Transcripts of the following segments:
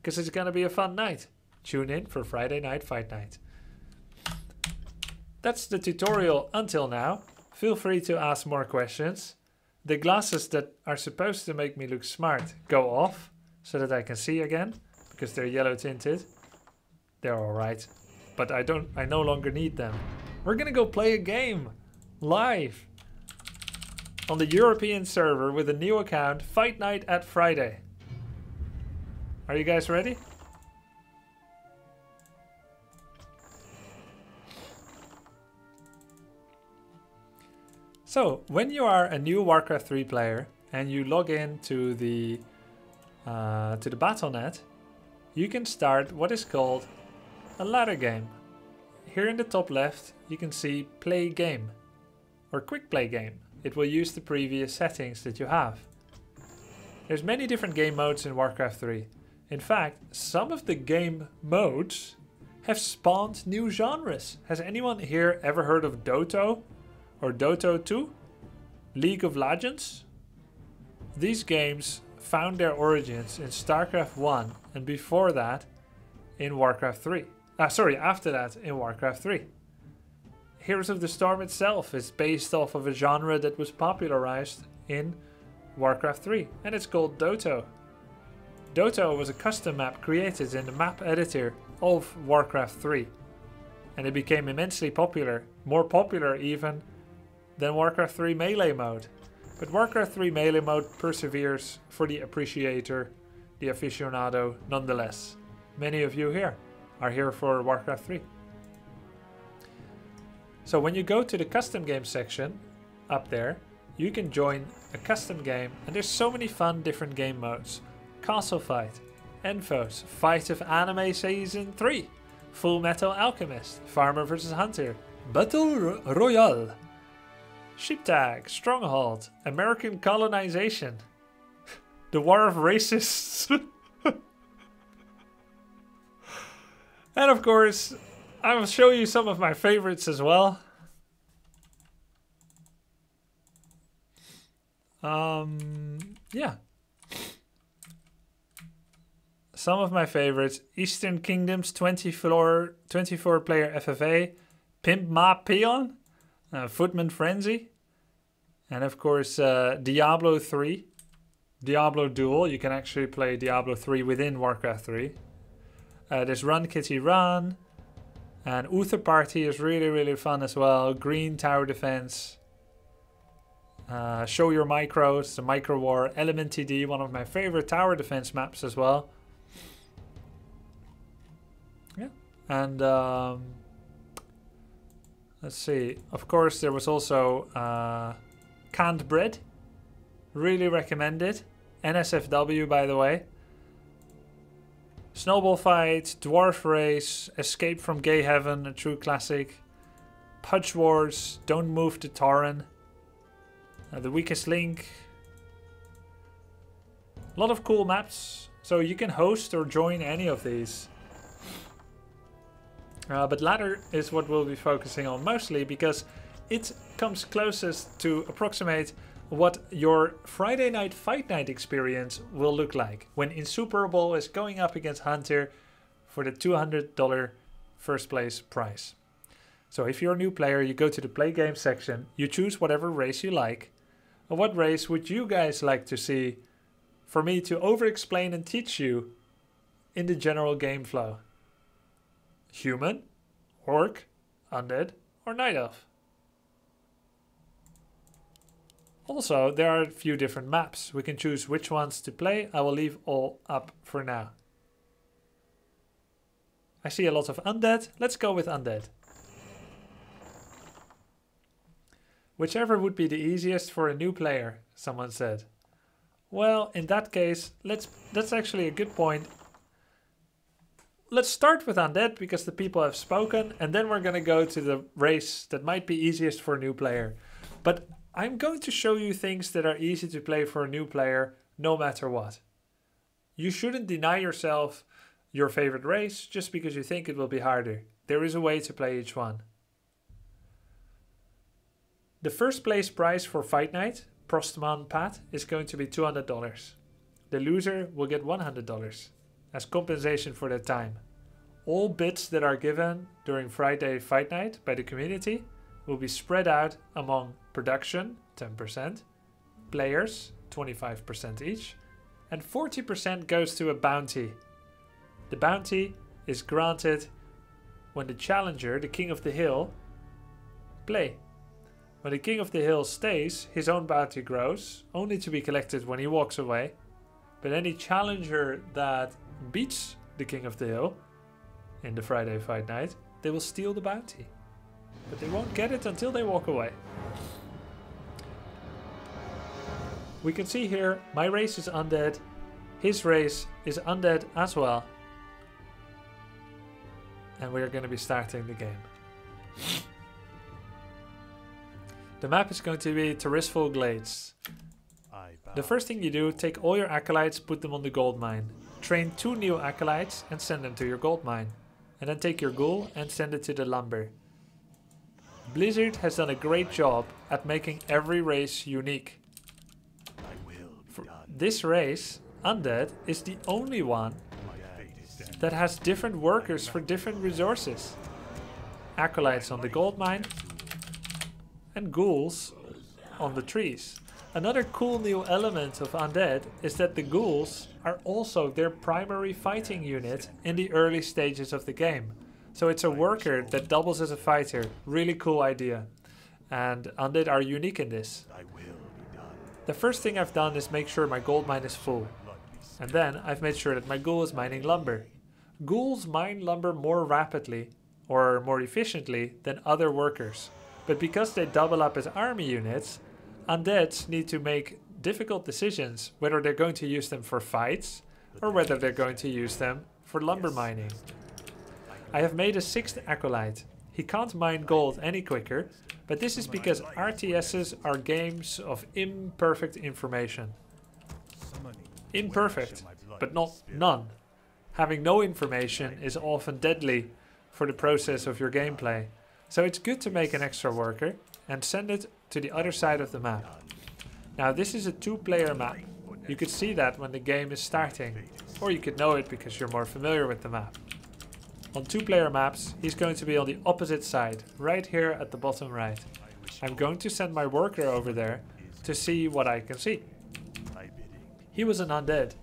because it's going to be a fun night. Tune in for Friday Night Fight Night. That's the tutorial until now. Feel free to ask more questions. The glasses that are supposed to make me look smart go off so that I can see again, because they're yellow tinted. They're alright, but I no longer need them. We're gonna go play a game live on the European server with a new account, Fight Night at Friday. Are you guys ready? So, when you are a new Warcraft 3 player and you log in to the Battle.net, you can start what is called a ladder game. Here in the top left, you can see Play Game or Quick Play Game. It will use the previous settings that you have. There's many different game modes in Warcraft 3. In fact, some of the game modes have spawned new genres. Has anyone here ever heard of Dota? Or Dota 2, League of Legends? These games found their origins in StarCraft 1 and before that in Warcraft 3. After that in Warcraft 3. Heroes of the Storm itself is based off of a genre that was popularized in Warcraft 3 and it's called Dota. Dota was a custom map created in the map editor of Warcraft 3 and it became immensely popular, more popular even than Warcraft 3 Melee mode. But Warcraft 3 Melee mode perseveres for the appreciator, the aficionado nonetheless. Many of you here are here for Warcraft 3. So when you go to the custom game section up there, you can join a custom game and there's so many fun different game modes. Castle Fight, Enfos, Fight of Anime Season 3, Full Metal Alchemist, Farmer vs Hunter, Battle Royale, Sheep Tag, Stronghold, American Colonization, The War of Racists, and of course, I will show you some of my favorites as well. Yeah. Some of my favorites, Eastern Kingdoms 24 player FFA, Pimp Ma Peon, Footman Frenzy, and of course Diablo 3, Diablo Duel. You can actually play Diablo 3 within Warcraft 3. There's Run Kitty Run, and Uther Party is really fun as well. Green Tower Defense, Show Your Micros, the Micro War, Element TD, one of my favorite tower defense maps as well. Yeah, and let's see. Of course, there was also Canned Bread. Really recommended. NSFW, by the way. Snowball Fight, Dwarf Race, Escape from Gay Heaven, a true classic. Pudge Wars, Don't Move to Tauren. The Weakest Link. A lot of cool maps. So you can host or join any of these. But ladder is what we'll be focusing on mostly because it comes closest to approximate what your Friday Night Fight Night experience will look like when Insuperable is going up against Hunter for the $200 first place prize. So if you're a new player, you go to the play game section, you choose whatever race you like. And what race would you guys like to see for me to over-explain and teach you in the general game flow? Human, Orc, Undead, or Night Elf? Also, there are a few different maps. We can choose which ones to play. I will leave all up for now. I see a lot of Undead. Let's go with Undead. Whichever would be the easiest for a new player, someone said. Well, in that case, that's actually a good point. Let's start with Undead because the people have spoken, and then we're going to go to the race that might be easiest for a new player. But I'm going to show you things that are easy to play for a new player no matter what. You shouldn't deny yourself your favorite race just because you think it will be harder. There is a way to play each one. The first place prize for Fight Night, Prostman Pat, is going to be $200. The loser will get $100. as compensation for their time. All bits that are given during Friday Fight Night by the community will be spread out among production, 10%, players, 25% each, and 40% goes to a bounty. The bounty is granted when the challenger, the King of the Hill, play. When the King of the Hill stays, his own bounty grows, only to be collected when he walks away. But any challenger that beats the King of the Hill in the Friday Fight Night, they will steal the bounty. But they won't get it until they walk away. We can see here, my race is undead. His race is undead as well. And we're going to be starting the game. The map is going to be Terrisful Glades. The first thing you do, take all your acolytes, put them on the gold mine. Train 2 new acolytes and send them to your gold mine. And then take your ghoul and send it to the lumber. Blizzard has done a great job at making every race unique. For this race, Undead is the only one that has different workers for different resources. Acolytes on the gold mine and ghouls on the trees. Another cool new element of Undead is that the ghouls are also their primary fighting unit in the early stages of the game. So it's a worker that doubles as a fighter. Really cool idea. And Undead are unique in this. The first thing I've done is make sure my gold mine is full. And then I've made sure that my ghoul is mining lumber. Ghouls mine lumber more rapidly or more efficiently than other workers. But because they double up as army units, Undeads need to make difficult decisions whether they're going to use them for fights or whether they're going to use them for lumber mining. I have made a 6th acolyte. He can't mine gold any quicker, but this is because RTSs are games of imperfect information. Imperfect, but not none. Having no information is often deadly for the process of your gameplay. So it's good to make an extra worker and send it to the other side of the map. Now this is a 2-player map. You could see that when the game is starting, or you could know it because you're more familiar with the map. On 2-player maps, he's going to be on the opposite side, right here at the bottom right. I'm going to send my worker over there to see what I can see. He was an undead.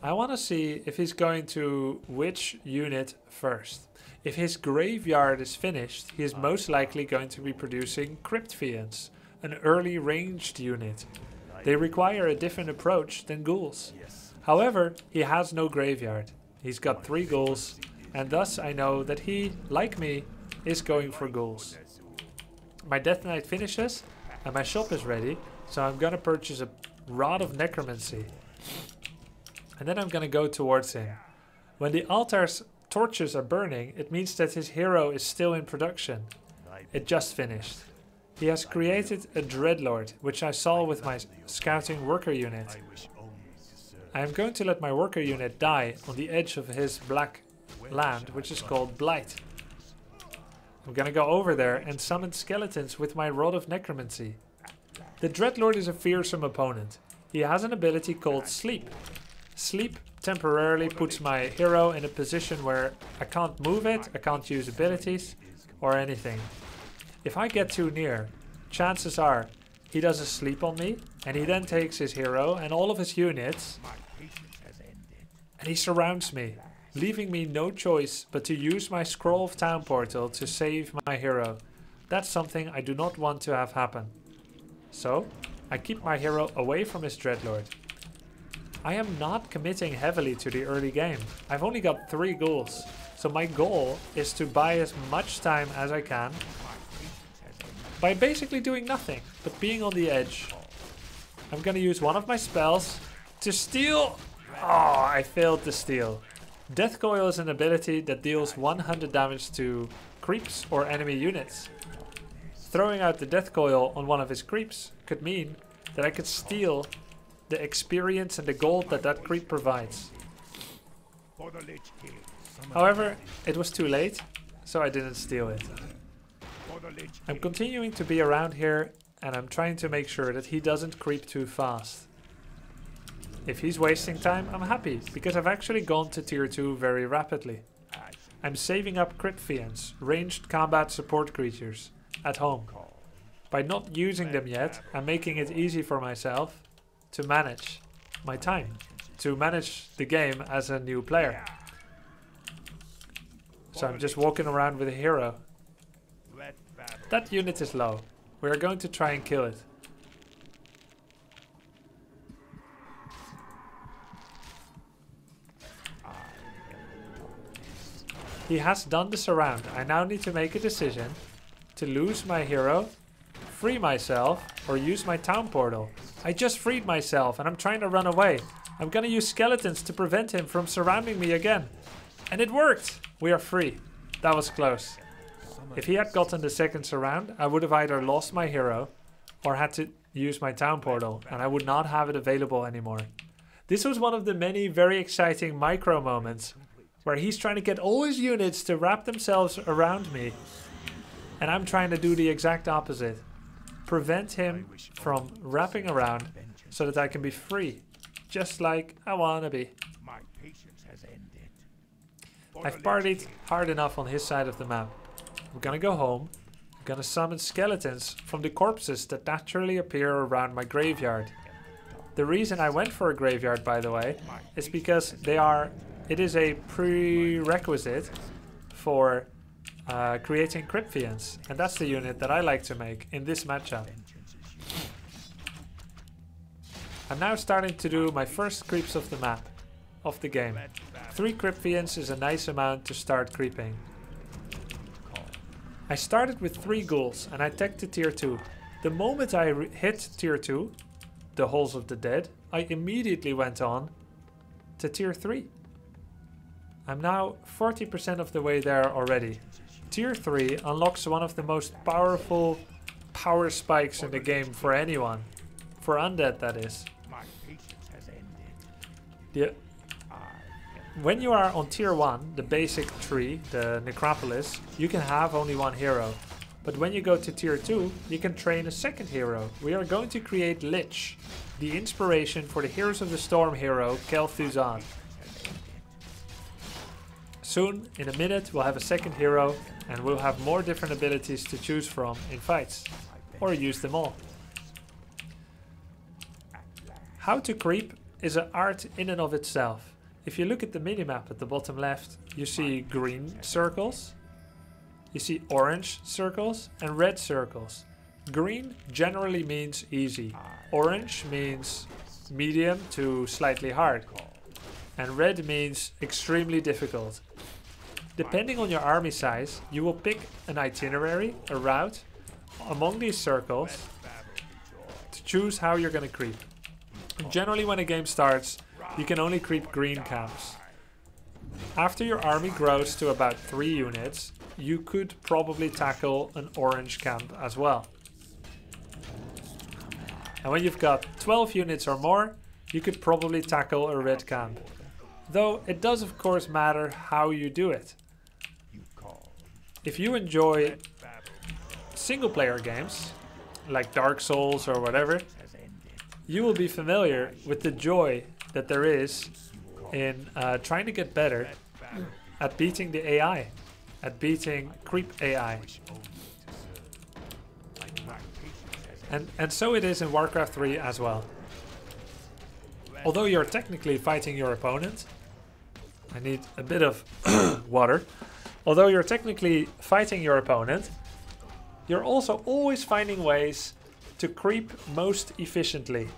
I want to see if he's going to which unit first. If his graveyard is finished, he is most likely going to be producing Crypt Fiends, an early ranged unit. They require a different approach than ghouls. However, he has no graveyard. He's got 3 ghouls, and thus I know that he, like me, is going for ghouls. My Death Knight finishes, and my shop is ready, so I'm gonna purchase a Rod of Necromancy. And then I'm gonna go towards him. When the altar's torches are burning, it means that his hero is still in production. It just finished. He has created a Dreadlord, which I saw with my scouting worker unit. I am going to let my worker unit die on the edge of his black land, which is called Blight. I'm gonna go over there and summon skeletons with my Rod of Necromancy. The Dreadlord is a fearsome opponent. He has an ability called Sleep. Sleep temporarily puts my hero in a position where I can't move it, I can't use abilities or anything. If I get too near, chances are he does a sleep on me, and he then takes his hero and all of his units and he surrounds me, leaving me no choice but to use my Scroll of Town portal to save my hero. That's something I do not want to have happen. So I keep my hero away from his Dreadlord. I am not committing heavily to the early game. I've only got 3 ghouls, so my goal is to buy as much time as I can by basically doing nothing, but being on the edge. I'm gonna use one of my spells to steal. Oh, I failed to steal. Death Coil is an ability that deals 100 damage to creeps or enemy units. Throwing out the Death Coil on one of his creeps could mean that I could steal the experience and the gold that that creep provides. However, it was too late, so I didn't steal it. I'm continuing to be around here, and I'm trying to make sure that he doesn't creep too fast. If he's wasting time, I'm happy, because I've actually gone to tier 2 very rapidly. I'm saving up crit fiends, ranged combat support creatures, at home. By not using them yet, I'm making it easy for myself to manage my time, to manage the game as a new player. So I'm just walking around with a hero. That unit is low. We're going to try and kill it. He has done the surround. I now need to make a decision to lose my hero, free myself, or use my town portal. I just freed myself and I'm trying to run away. I'm gonna use skeletons to prevent him from surrounding me again. And it worked! We are free. That was close. If he had gotten the second surround, I would have either lost my hero or had to use my town portal, and I would not have it available anymore. This was one of the many very exciting micro moments where he's trying to get all his units to wrap themselves around me, and I'm trying to do the exact opposite. Prevent him from wrapping around so that I can be free, just like I wanna be. I've partied hard enough on his side of the map. I'm gonna go home. I'm gonna summon skeletons from the corpses that naturally appear around my graveyard. The reason I went for a graveyard, by the way, is because it is a prerequisite for creating crypt fiends, and that's the unit that I like to make in this matchup. I'm now starting to do my first creeps of the map, of the game. 3 crypt fiends is a nice amount to start creeping. I started with 3 ghouls and I teched to tier 2. The moment I hit tier 2, the Halls of the Dead, I immediately went on to tier 3. I'm now 40% of the way there already. Tier 3 unlocks one of the most powerful power spikes in the game for anyone. For undead, that is. When you are on tier 1, the basic tree, the Necropolis, you can have only 1 hero. But when you go to tier 2, you can train a second hero. We are going to create Lich, the inspiration for the Heroes of the Storm hero, Kel'Thuzad. Soon, in a minute, we'll have a second hero and we'll have more different abilities to choose from in fights. Or use them all. How to creep is an art in and of itself. If you look at the minimap at the bottom left, you see green circles, you see orange circles and red circles. Green generally means easy. Orange means medium to slightly hard. And red means extremely difficult. Depending on your army size, you will pick an itinerary, a route, among these circles to choose how you're going to creep. Generally when a game starts, you can only creep green camps. After your army grows to about 3 units, you could probably tackle an orange camp as well. And when you've got 12 units or more, you could probably tackle a red camp. Though it does of course matter how you do it. If you enjoy single player games, like Dark Souls or whatever, you will be familiar with the joy that there is in trying to get better at beating the AI, at beating creep AI. And so it is in Warcraft 3 as well. Although you're technically fighting your opponent, I need a bit of water. Although you're technically fighting your opponent, you're also always finding ways to creep most efficiently.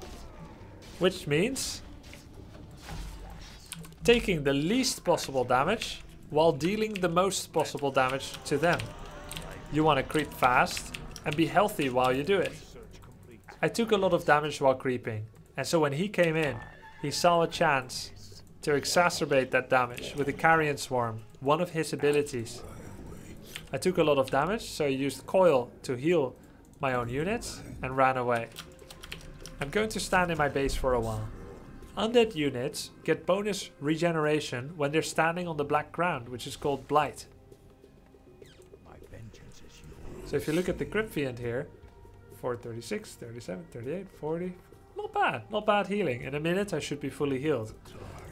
Which means taking the least possible damage while dealing the most possible damage to them. You want to creep fast and be healthy while you do it. I took a lot of damage while creeping, and so when he came in, he saw a chance to exacerbate that damage with a Carrion Swarm, one of his abilities. I took a lot of damage, so I used Coil to heal my own units and ran away. I'm going to stand in my base for a while. Undead units get bonus regeneration when they're standing on the black ground, which is called Blight. So if you look at the Crypt Fiend here, 436, 37, 38, 40, not not bad healing. In a minute I should be fully healed.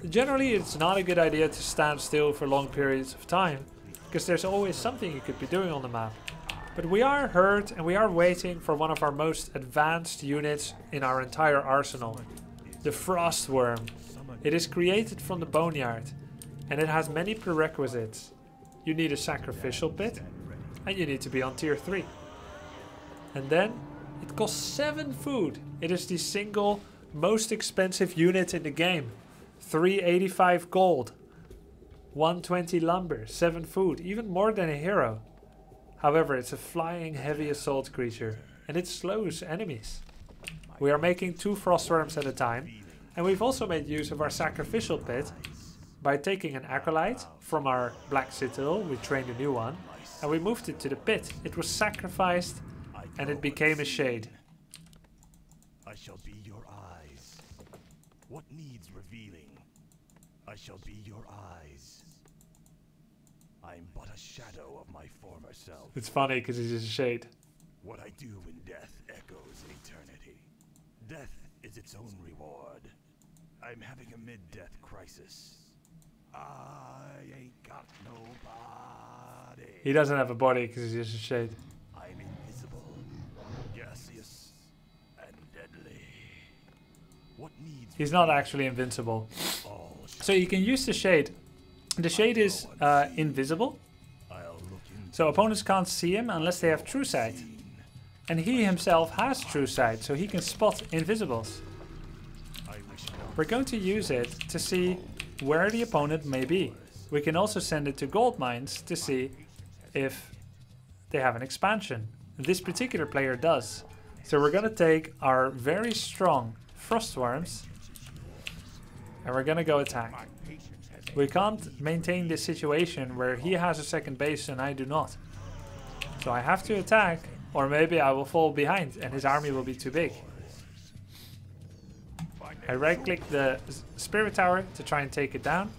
Generally it's not a good idea to stand still for long periods of time, because there's always something you could be doing on the map. But we are hurt and we are waiting for one of our most advanced units in our entire arsenal. The Frostworm. It is created from the Boneyard and it has many prerequisites. You need a sacrificial pit and you need to be on tier 3. And then it costs 7 food. It is the single most expensive unit in the game. 385 gold, 120 lumber, 7 food, even more than a hero. However, it's a flying heavy assault creature and it slows enemies. We are making 2 frostworms at a time, and we've also made use of our sacrificial pit by taking an acolyte from our black citadel. We trained a new one and we moved it to the pit. It was sacrificed and it became a shade. I shall be your eyes. What needs revealing? I shall be your eyes. I'm but a shadow of my former self. It's funny because he's a shade. What I do in death echoes eternity. Death is its own reward. I'm having a mid-death crisis. I ain't got nobody. He doesn't have a body because he's just a shade. I'm invisible, gaseous, and deadly. What needs? He's not actually invincible. So you can use the shade. The shade is invisible. So opponents can't see him unless they have true sight. And he himself has true sight, so he can spot invisibles. We're going to use it to see where the opponent may be. We can also send it to gold mines to see if they have an expansion. This particular player does. So we're going to take our very strong frostworms and we're going to go attack. We can't maintain this situation where he has a second base and I do not. So I have to attack, or maybe I will fall behind and his army will be too big. I right click the spirit tower to try and take it down.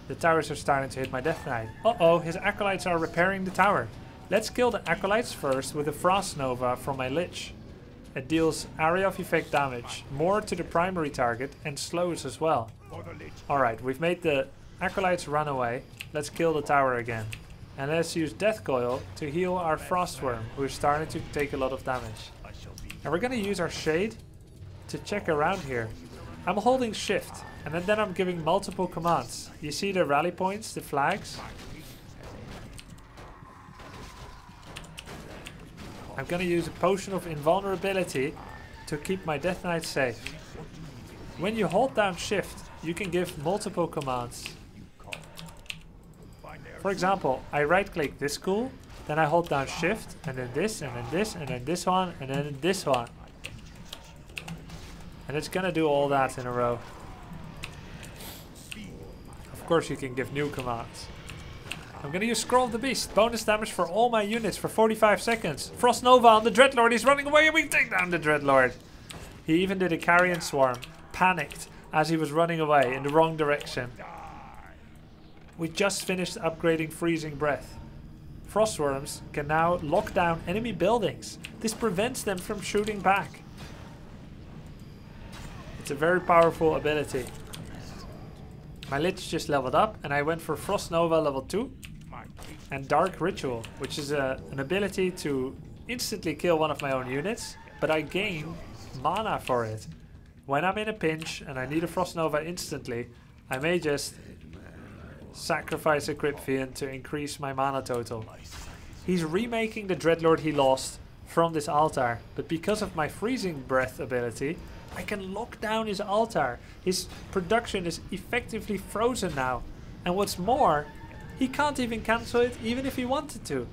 The towers are starting to hit my death knight. Uh-oh, his acolytes are repairing the tower. Let's kill the acolytes first with a frost nova from my lich. It deals area of effect damage, more to the primary target, and slows as well. Alright, we've made the acolytes run away. Let's kill the tower again. And let's use Death Coil to heal our Frostworm, who is starting to take a lot of damage. And we're going to use our Shade to check around here. I'm holding Shift, and then I'm giving multiple commands. You see the rally points, the flags? I'm going to use a Potion of Invulnerability to keep my Death Knight safe. When you hold down Shift, you can give multiple commands. For example, I right click this ghoul, then I hold down Shift, and then this, and then this, and then this one, and then this one. And it's gonna do all that in a row. Of course you can give new commands. I'm gonna use Scroll of the Beast, bonus damage for all my units for 45 seconds. Frost Nova on the Dreadlord, he's running away and we take down the Dreadlord. He even did a Carrion Swarm, panicked as he was running away in the wrong direction. We just finished upgrading Freezing Breath. Frostworms can now lock down enemy buildings. This prevents them from shooting back. It's a very powerful ability. My Lich just leveled up and I went for Frost Nova level 2 and Dark Ritual, which is an ability to instantly kill one of my own units, but I gain mana for it. When I'm in a pinch and I need a Frost Nova instantly, I may just sacrifice a Crypt Fiend to increase my mana total. He's remaking the Dreadlord he lost from this altar, but because of my Freezing Breath ability, I can lock down his altar. His production is effectively frozen now. And what's more, he can't even cancel it even if he wanted to.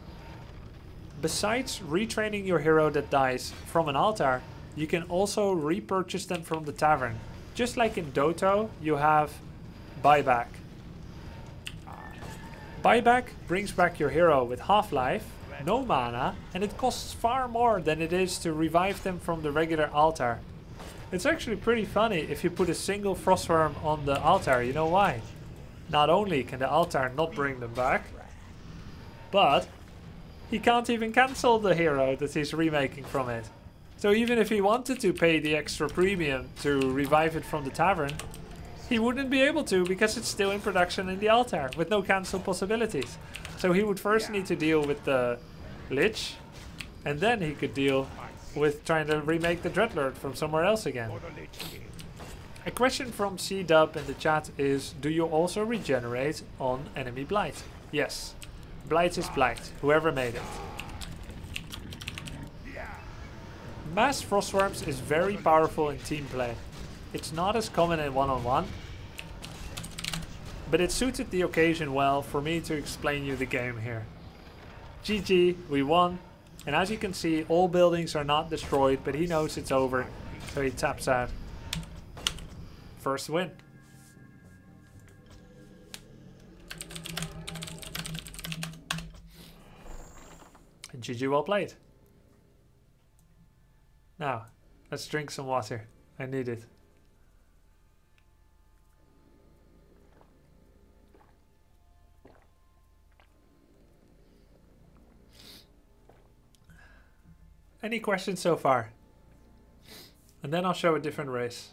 Besides retraining your hero that dies from an altar, you can also repurchase them from the tavern. Just like in Dota, you have Buyback. Buyback brings back your hero with half-life, no mana, and it costs far more than it is to revive them from the regular altar. It's actually pretty funny if you put a single Frostworm on the altar. You know why? Not only can the altar not bring them back, but he can't even cancel the hero that he's remaking from it. So even if he wanted to pay the extra premium to revive it from the tavern, he wouldn't be able to because it's still in production in the altar with no cancel possibilities. So he would first need to deal with the Lich, and then he could deal with trying to remake the Dreadlord from somewhere else again. A question from C-Dub in the chat is, do you also regenerate on enemy blight? Yes. Blight is blight, whoever made it. Mass Frostworms is very powerful in team play. It's not as common in one-on-one, but it suited the occasion well for me to explain you the game here. GG, we won, and as you can see, all buildings are not destroyed, but he knows it's over, so he taps out. First win. And GG, well played. Now, let's drink some water. I need it. Any questions so far? And then I'll show a different race.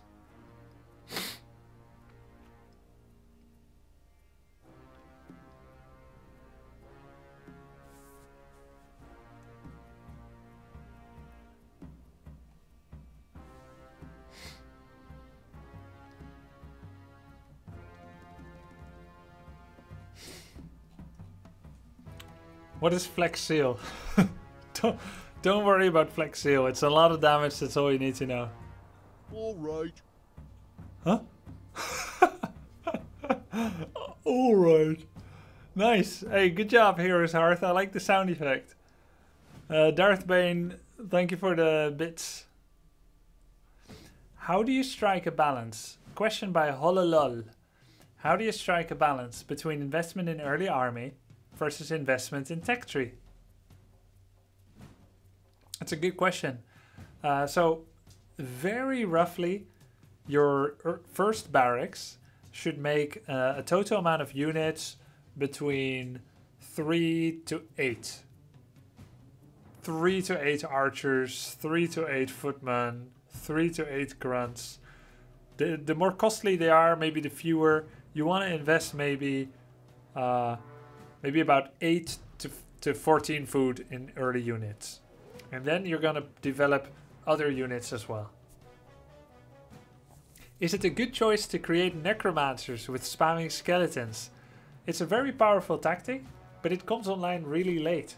What is Flex Seal? Don't worry about Flex Seal. It's a lot of damage. That's all you need to know. All right. Huh? All right. Nice. Hey, good job, HeroesHearth. I like the sound effect. Darthbane, thank you for the bits. How do you strike a balance? Question by Hololol. How do you strike a balance between investment in early army versus investment in tech tree? That's a good question. So very roughly, your first barracks should make a total amount of units between 3 to 8. 3 to 8 archers, 3 to 8 footmen, 3 to 8 grunts. The more costly they are, maybe the fewer. You want to invest maybe about 8 to 14 food in early units. And then you're going to develop other units as well. Is it a good choice to create necromancers with spamming skeletons? It's a very powerful tactic, but it comes online really late.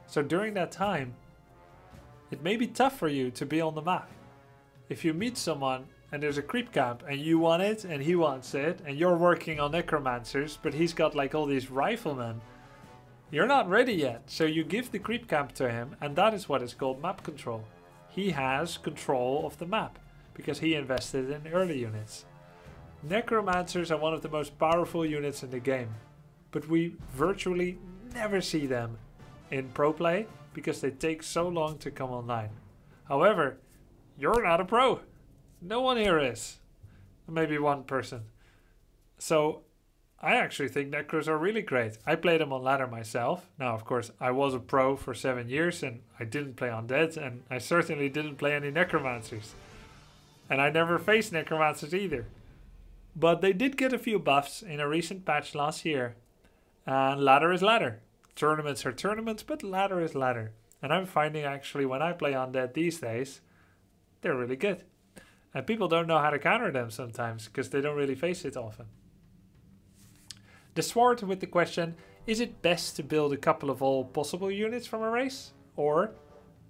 So during that time, it may be tough for you to be on the map. If you meet someone and there's a creep camp and you want it and he wants it and you're working on necromancers, but he's got like all these riflemen, you're not ready yet. So you give the creep camp to him, and that is what is called map control. He has control of the map because he invested in early units. Necromancers are one of the most powerful units in the game, but we virtually never see them in pro play because they take so long to come online. However, you're not a pro. No one here is. Maybe one person. So I actually think necros are really great. I played them on ladder myself. Now, of course, I was a pro for 7 years and I didn't play undeads, and I certainly didn't play any necromancers. And I never faced necromancers either. But they did get a few buffs in a recent patch last year. And ladder is ladder. Tournaments are tournaments, but ladder is ladder. And I'm finding actually when I play undead these days, they're really good. And people don't know how to counter them sometimes because they don't really face it often. The Sword with the question, is it best to build a couple of all possible units from a race? Or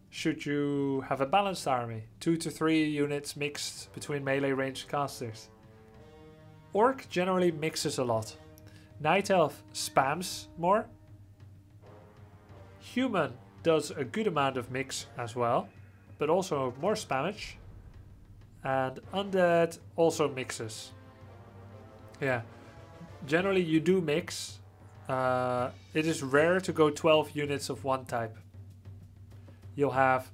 should you have a balanced army? 2 to 3 units mixed between melee ranged casters. Orc generally mixes a lot. Night Elf spams more. Human does a good amount of mix as well, but also more spammage. And Undead also mixes. Yeah. Generally you do mix. It is rare to go 12 units of one type. You'll have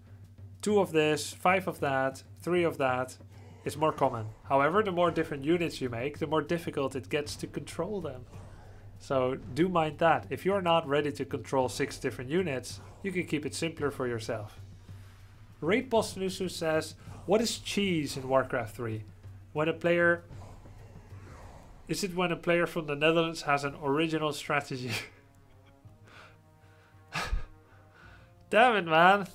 2 of this, 5 of that, 3 of that. It's more common. However, the more different units you make, the more difficult it gets to control them. So do mind that. If you're not ready to control 6 different units, you can keep it simpler for yourself. Raid Boss Nusu says, what is cheese in Warcraft 3? When a player... Is it when a player from the Netherlands has an original strategy? Damn it, man.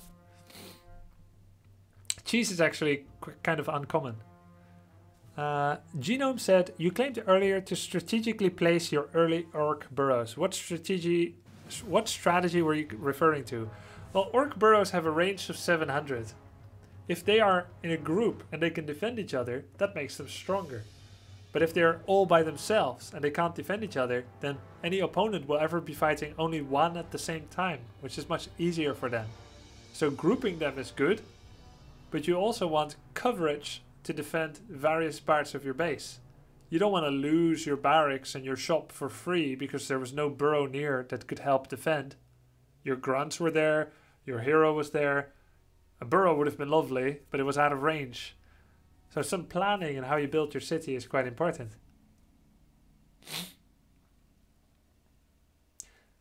Cheese is actually kind of uncommon. Genome said, you claimed earlier to strategically place your early orc burrows. What strategy were you referring to? Well, orc burrows have a range of 700. If they are in a group and they can defend each other, that makes them stronger. But if they're all by themselves and they can't defend each other, then any opponent will ever be fighting only one at the same time, which is much easier for them. So grouping them is good, but you also want coverage to defend various parts of your base. You don't want to lose your barracks and your shop for free because there was no burrow near that could help defend. Your grunts were there, your hero was there. A burrow would have been lovely, but it was out of range. So some planning in how you build your city is quite important.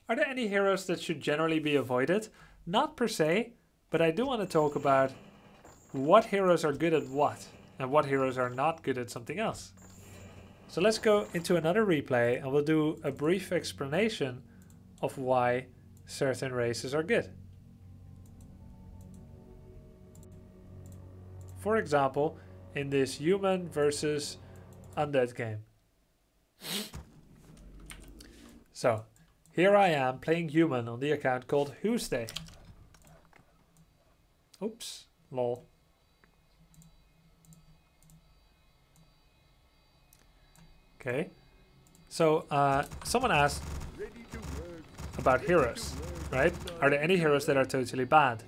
Are there any heroes that should generally be avoided? Not per se, but I do want to talk about what heroes are good at what, and what heroes are not good at something else. So let's go into another replay and we'll do a brief explanation of why certain races are good. For example, in this human versus undead game. So, here I am playing human on the account called Tuesday. Oops, lol. Okay, so someone asked about heroes, right? Are there any heroes that are totally bad?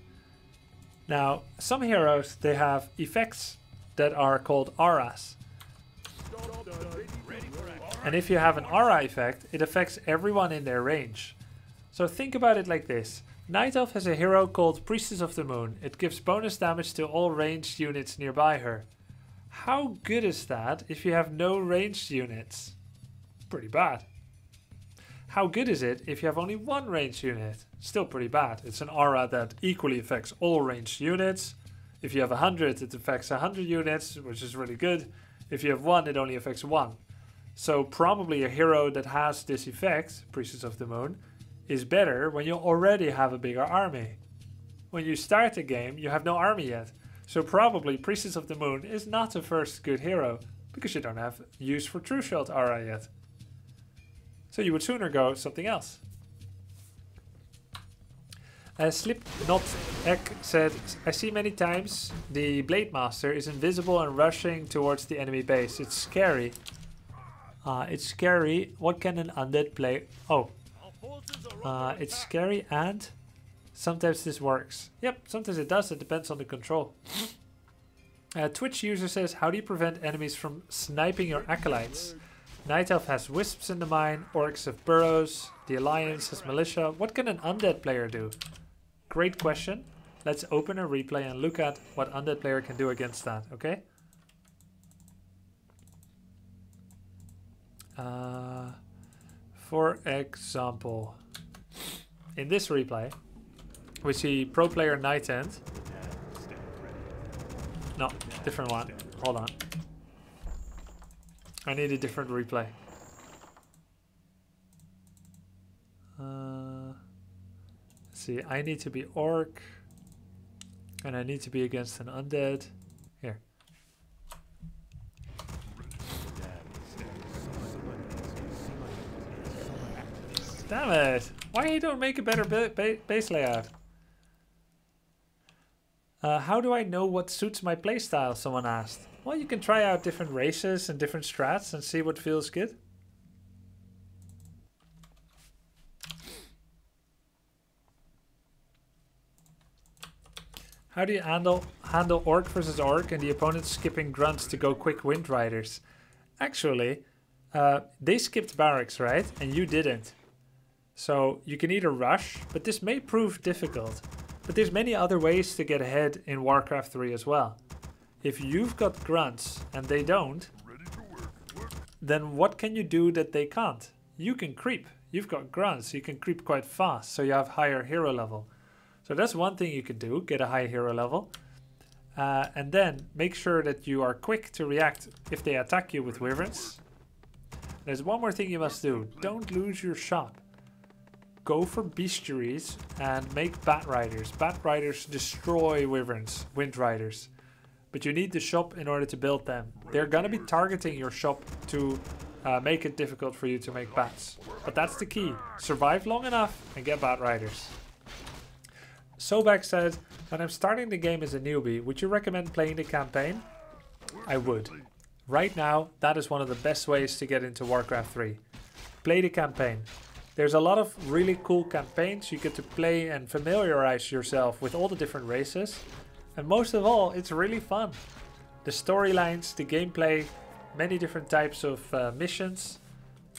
Now, some heroes, they have effects that are called auras. And if you have an aura effect, it affects everyone in their range. So think about it like this. Night Elf has a hero called Priestess of the Moon. It gives bonus damage to all ranged units nearby her. How good is that if you have no ranged units? Pretty bad. How good is it if you have only one ranged unit? Still pretty bad. It's an aura that equally affects all ranged units. If you have 100, it affects 100 units, which is really good. If you have 1, it only affects 1. So probably a hero that has this effect, Priestess of the Moon, is better when you already have a bigger army. When you start the game, you have no army yet. So probably Priestess of the Moon is not the first good hero, because you don't have use for True Shot aura yet. So you would sooner go something else. Slipknot Ek said, I see many times the Blade Master is invisible and rushing towards the enemy base. It's scary. It's scary. What can an undead play? Oh. It's scary and sometimes this works. Yep, sometimes it does. It depends on the control. Twitch user says, how do you prevent enemies from sniping your acolytes? Night Elf has wisps in the mine, orcs have burrows, the Alliance has militia. What can an undead player do? Great question. Let's open a replay and look at what undead player can do against that, okay? For example, in this replay, we see pro player Night End. No, different one. Hold on. I need a different replay. Let's see, I need to be orc. And I need to be against an undead. Here. Damn it! Why you don't make a better base layout? How do I know what suits my playstyle? Someone asked. Well, you can try out different races and different strats and see what feels good. How do you handle orc versus orc and the opponent skipping grunts to go quick wind riders? Actually, they skipped barracks, right? And you didn't. So you can either rush, but this may prove difficult. But there's many other ways to get ahead in Warcraft 3 as well. If you've got grunts and they don't, then what can you do that they can't? You can creep. You've got grunts, you can creep quite fast, so you have higher hero level. So that's one thing you could do, get a high hero level. And then make sure that you are quick to react if they attack you with wyverns. There's one more thing you must do. Don't lose your shop. Go for bestiaries and make bat riders. Bat riders destroy wyverns, wind riders. But you need the shop in order to build them. They're gonna be targeting your shop to make it difficult for you to make bats. But that's the key. Survive long enough and get bat riders. Sobak said, when I'm starting the game as a newbie, would you recommend playing the campaign? I would. Right now, that is one of the best ways to get into Warcraft 3. Play the campaign. There's a lot of really cool campaigns. You get to play and familiarize yourself with all the different races. And most of all, it's really fun. The storylines, the gameplay, many different types of missions.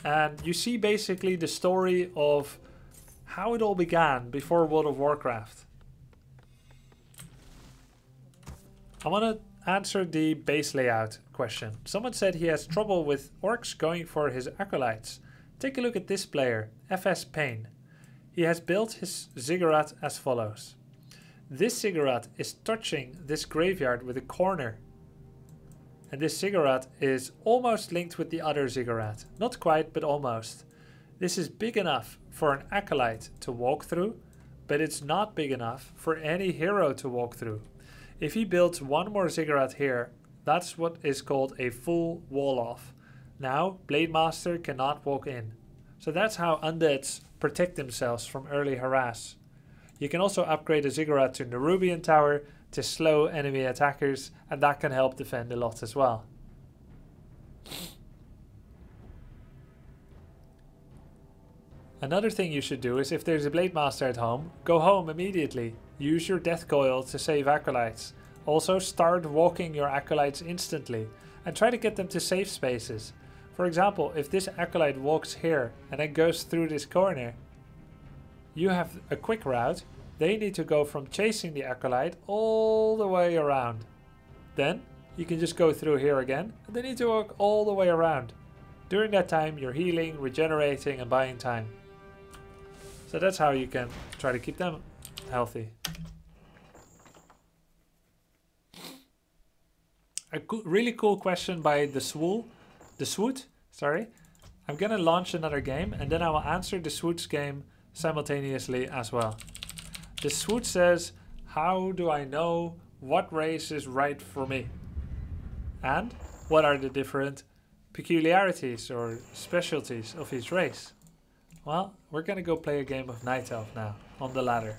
And you see basically the story of how it all began before World of Warcraft. I want to answer the base layout question. Someone said he has trouble with orcs going for his acolytes. Take a look at this player, FS Payne. He has built his ziggurat as follows. This ziggurat is touching this graveyard with a corner. And this ziggurat is almost linked with the other ziggurat. Not quite, but almost. This is big enough for an acolyte to walk through, but it's not big enough for any hero to walk through. If he builds one more ziggurat here, that's what is called a full wall off. Now, Blade Master cannot walk in. So that's how undeads protect themselves from early harass. You can also upgrade a ziggurat to Nerubian Tower to slow enemy attackers, and that can help defend a lot as well. Another thing you should do is if there's a Blade Master at home, go home immediately. Use your death coil to save acolytes. Also start walking your acolytes instantly and try to get them to safe spaces. For example, if this acolyte walks here and then goes through this corner, you have a quick route. They need to go from chasing the acolyte all the way around. Then you can just go through here again and they need to walk all the way around. During that time you're healing, regenerating and buying time. So that's how you can try to keep them healthy. A really cool question by the Swoot, sorry. I'm gonna launch another game and then I will answer the Swoot's game simultaneously as well. The Swoot says, how do I know what race is right for me? And what are the different peculiarities or specialties of each race? Well, we're gonna go play a game of Night Elf now, on the ladder.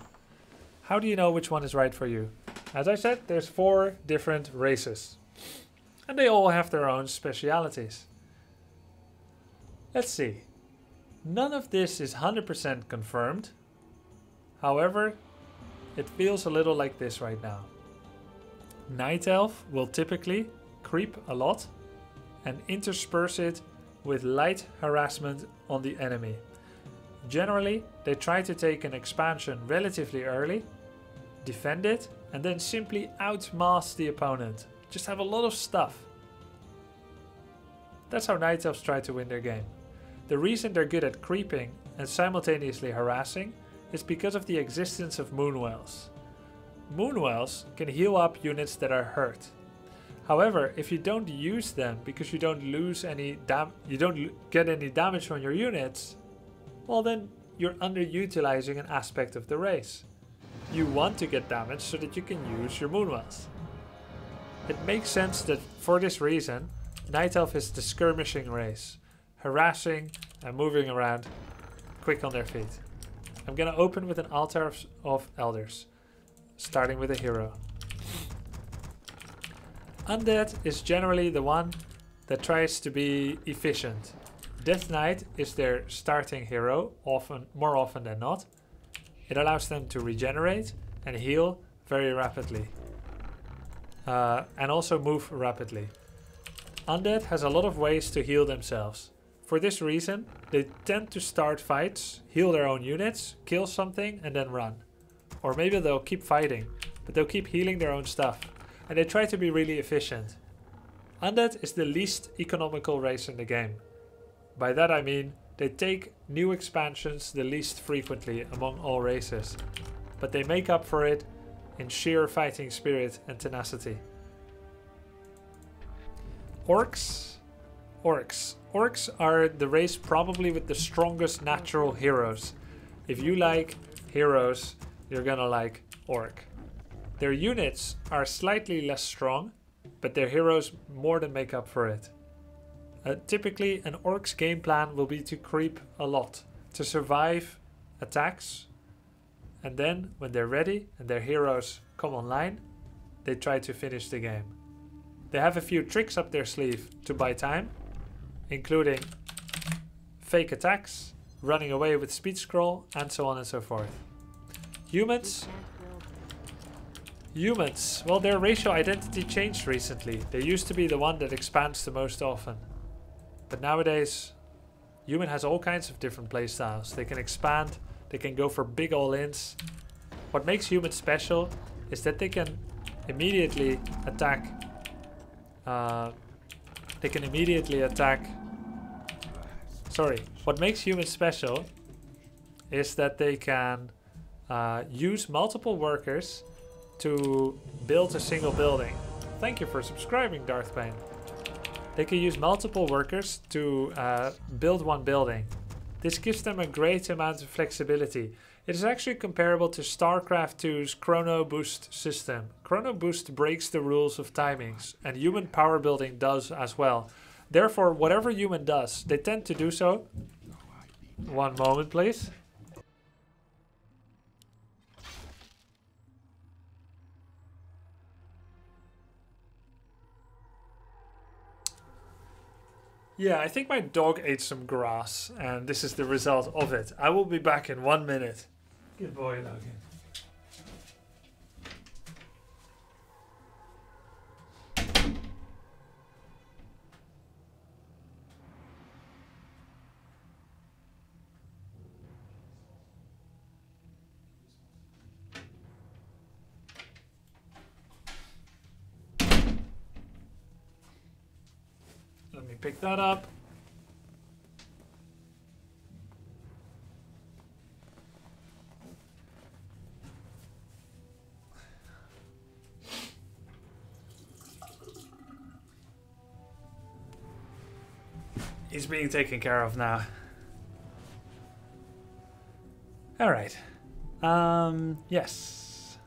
How do you know which one is right for you? As I said, there's 4 different races. And they all have their own specialities. Let's see. None of this is 100% confirmed. However, it feels a little like this right now. Night Elf will typically creep a lot and intersperse it with light harassment on the enemy. Generally, they try to take an expansion relatively early, defend it, and then simply outmass the opponent. Just have a lot of stuff. That's how Night Elves try to win their game. The reason they're good at creeping and simultaneously harassing is because of the existence of Moonwells. Moonwells can heal up units that are hurt. However, if you don't use them because you don't get any damage on your units, well then you're underutilizing an aspect of the race. You want to get damage so that you can use your Moonwells. It makes sense that for this reason, Night Elf is the skirmishing race, harassing and moving around quick on their feet. I'm gonna open with an altar of elders, starting with a hero. Undead is generally the one that tries to be efficient. Death Knight is their starting hero, more often than not. It allows them to regenerate and heal very rapidly. And also move rapidly. Undead has a lot of ways to heal themselves. For this reason, they tend to start fights, heal their own units, kill something and then run. Or maybe they'll keep fighting, but they'll keep healing their own stuff. And they try to be really efficient. Undead is the least economical race in the game. By that I mean, they take new expansions the least frequently among all races. But they make up for it in sheer fighting spirit and tenacity. Orcs. Orcs are the race probably with the strongest natural heroes. If you like heroes, you're gonna like Orc. Their units are slightly less strong, but their heroes more than make up for it. Typically, an Orc's game plan will be to creep a lot, to survive attacks, and then when they're ready and their heroes come online, they try to finish the game. They have a few tricks up their sleeve to buy time, including fake attacks, running away with speed scroll, and so on and so forth. Humans, well, their racial identity changed recently. They used to be the one that expands the most often. But nowadays, human has all kinds of different playstyles. They can expand, they can go for big all-ins. What makes human special is that they can immediately attack. What makes humans special is that they can use multiple workers to build a single building. Thank you for subscribing, Darth Bane. They can use multiple workers to build one building. This gives them a great amount of flexibility. It is actually comparable to StarCraft 2's Chrono Boost system. Chrono Boost breaks the rules of timings, and human power building does as well. Therefore, whatever human does, they tend to do so. One moment, please. Yeah, I think my dog ate some grass, and this is the result of it. I will be back in 1 minute. Good boy, Logan. Let me pick that up. He's being taken care of now. All right. Yes.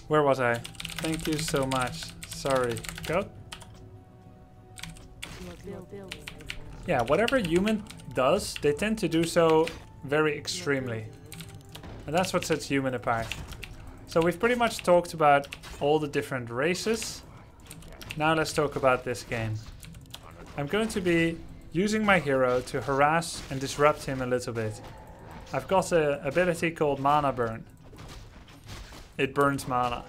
Where was I? Thank you so much. Sorry. Go. Yeah, whatever human does, they tend to do so very extremely. And that's what sets human apart. So we've pretty much talked about all the different races. Now let's talk about this game. I'm going to be using my hero to harass and disrupt him a little bit. I've got an ability called Mana Burn. It burns mana.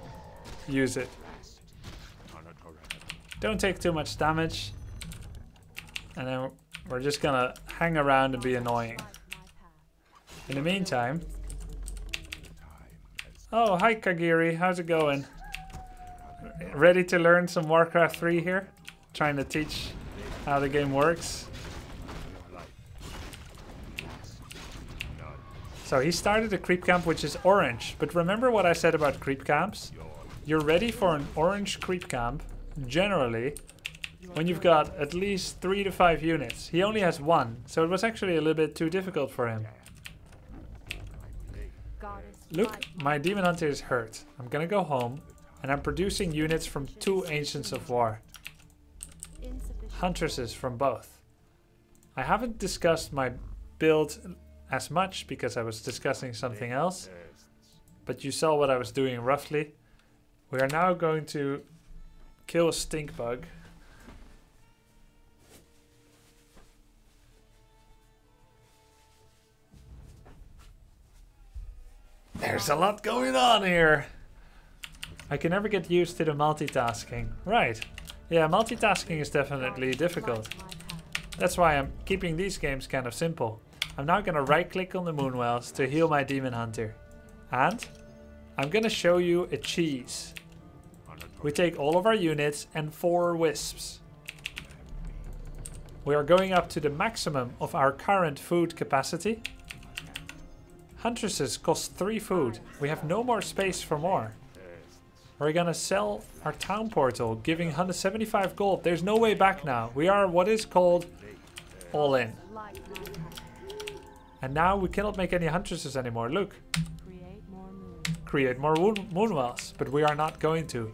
Use it. Don't take too much damage. And then we're just gonna hang around and be annoying. In the meantime... Oh, hi Kagiri, how's it going? Ready to learn some Warcraft 3 here? Trying to teach how the game works. So he started a creep camp which is orange, but remember what I said about creep camps? You're ready for an orange creep camp, generally, when you've got at least 3 to 5 units. He only has 1, so it was actually a little bit too difficult for him. Look, my Demon Hunter is hurt. I'm gonna go home, and I'm producing units from 2 Ancients of War. Huntresses from both. I haven't discussed my build as much because I was discussing something else, but you saw what I was doing roughly. We are now going to kill a stink bug. There's a lot going on here. I can never get used to the multitasking. Right. Yeah, multitasking is definitely difficult. That's why I'm keeping these games kind of simple. I'm now going to right click on the Moonwells to heal my Demon Hunter. And I'm going to show you a cheese. We take all of our units and 4 wisps. We are going up to the maximum of our current food capacity. Huntresses cost 3 food. We have no more space for more. We're gonna sell our town portal, giving 175 gold. There's no way back now. We are what is called all in. And now we cannot make any huntresses anymore. Look. Create more moon wells, but we are not going to.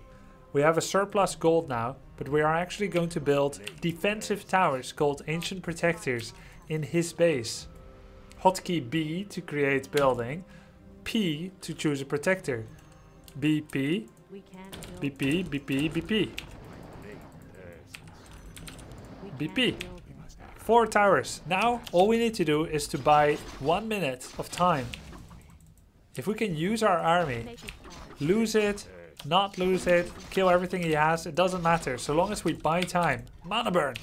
We have a surplus gold now, but we are actually going to build defensive towers called Ancient Protectors in his base. Hotkey B to create building, P to choose a protector. BP, BP, BP, BP. BP. 4 towers. Now all we need to do is to buy 1 minute of time. If we can use our army, lose it, not lose it, kill everything he has, it doesn't matter. So long as we buy time. Mana burn.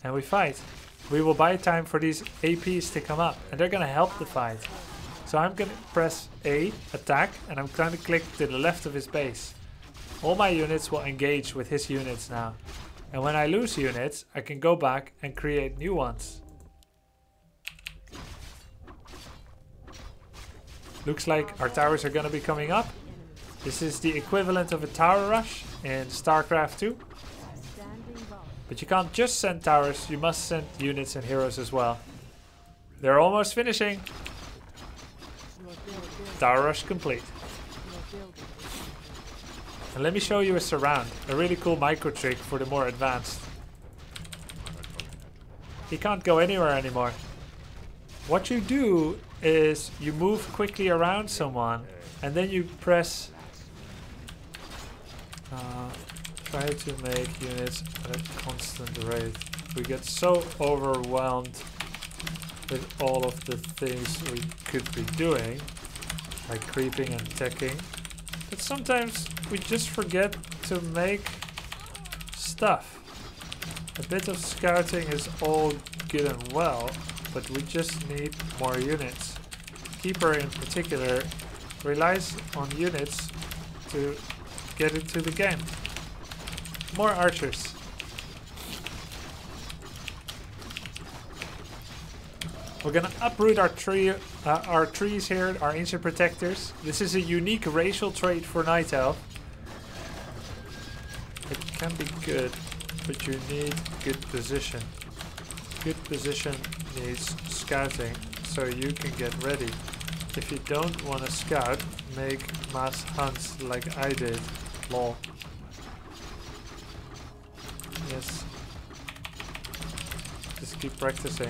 And we fight. We will buy time for these APs to come up. And they're going to help the fight. So I'm going to press A, attack, and I'm going to click to the left of his base. All my units will engage with his units now. And when I lose units, I can go back and create new ones. Looks like our towers are going to be coming up. This is the equivalent of a tower rush in StarCraft 2. But you can't just send towers, you must send units and heroes as well. They're almost finishing. Tower rush complete. And let me show you a surround, a really cool micro trick for the more advanced. He can't go anywhere anymore. What you do is you move quickly around someone and then you press try to make units at a constant rate. We get so overwhelmed with all of the things we could be doing, like creeping and teching, that sometimes we just forget to make stuff. A bit of scouting is all good and well, but we just need more units. Keeper in particular relies on units to get into the game. More archers. We're gonna uproot our trees here, our ancient protectors. This is a unique racial trait for Night Elf. It can be good, but you need good position. Good position needs scouting, so you can get ready. If you don't want to scout, make mass hunts like I did. Lol. Yes. Just keep practicing.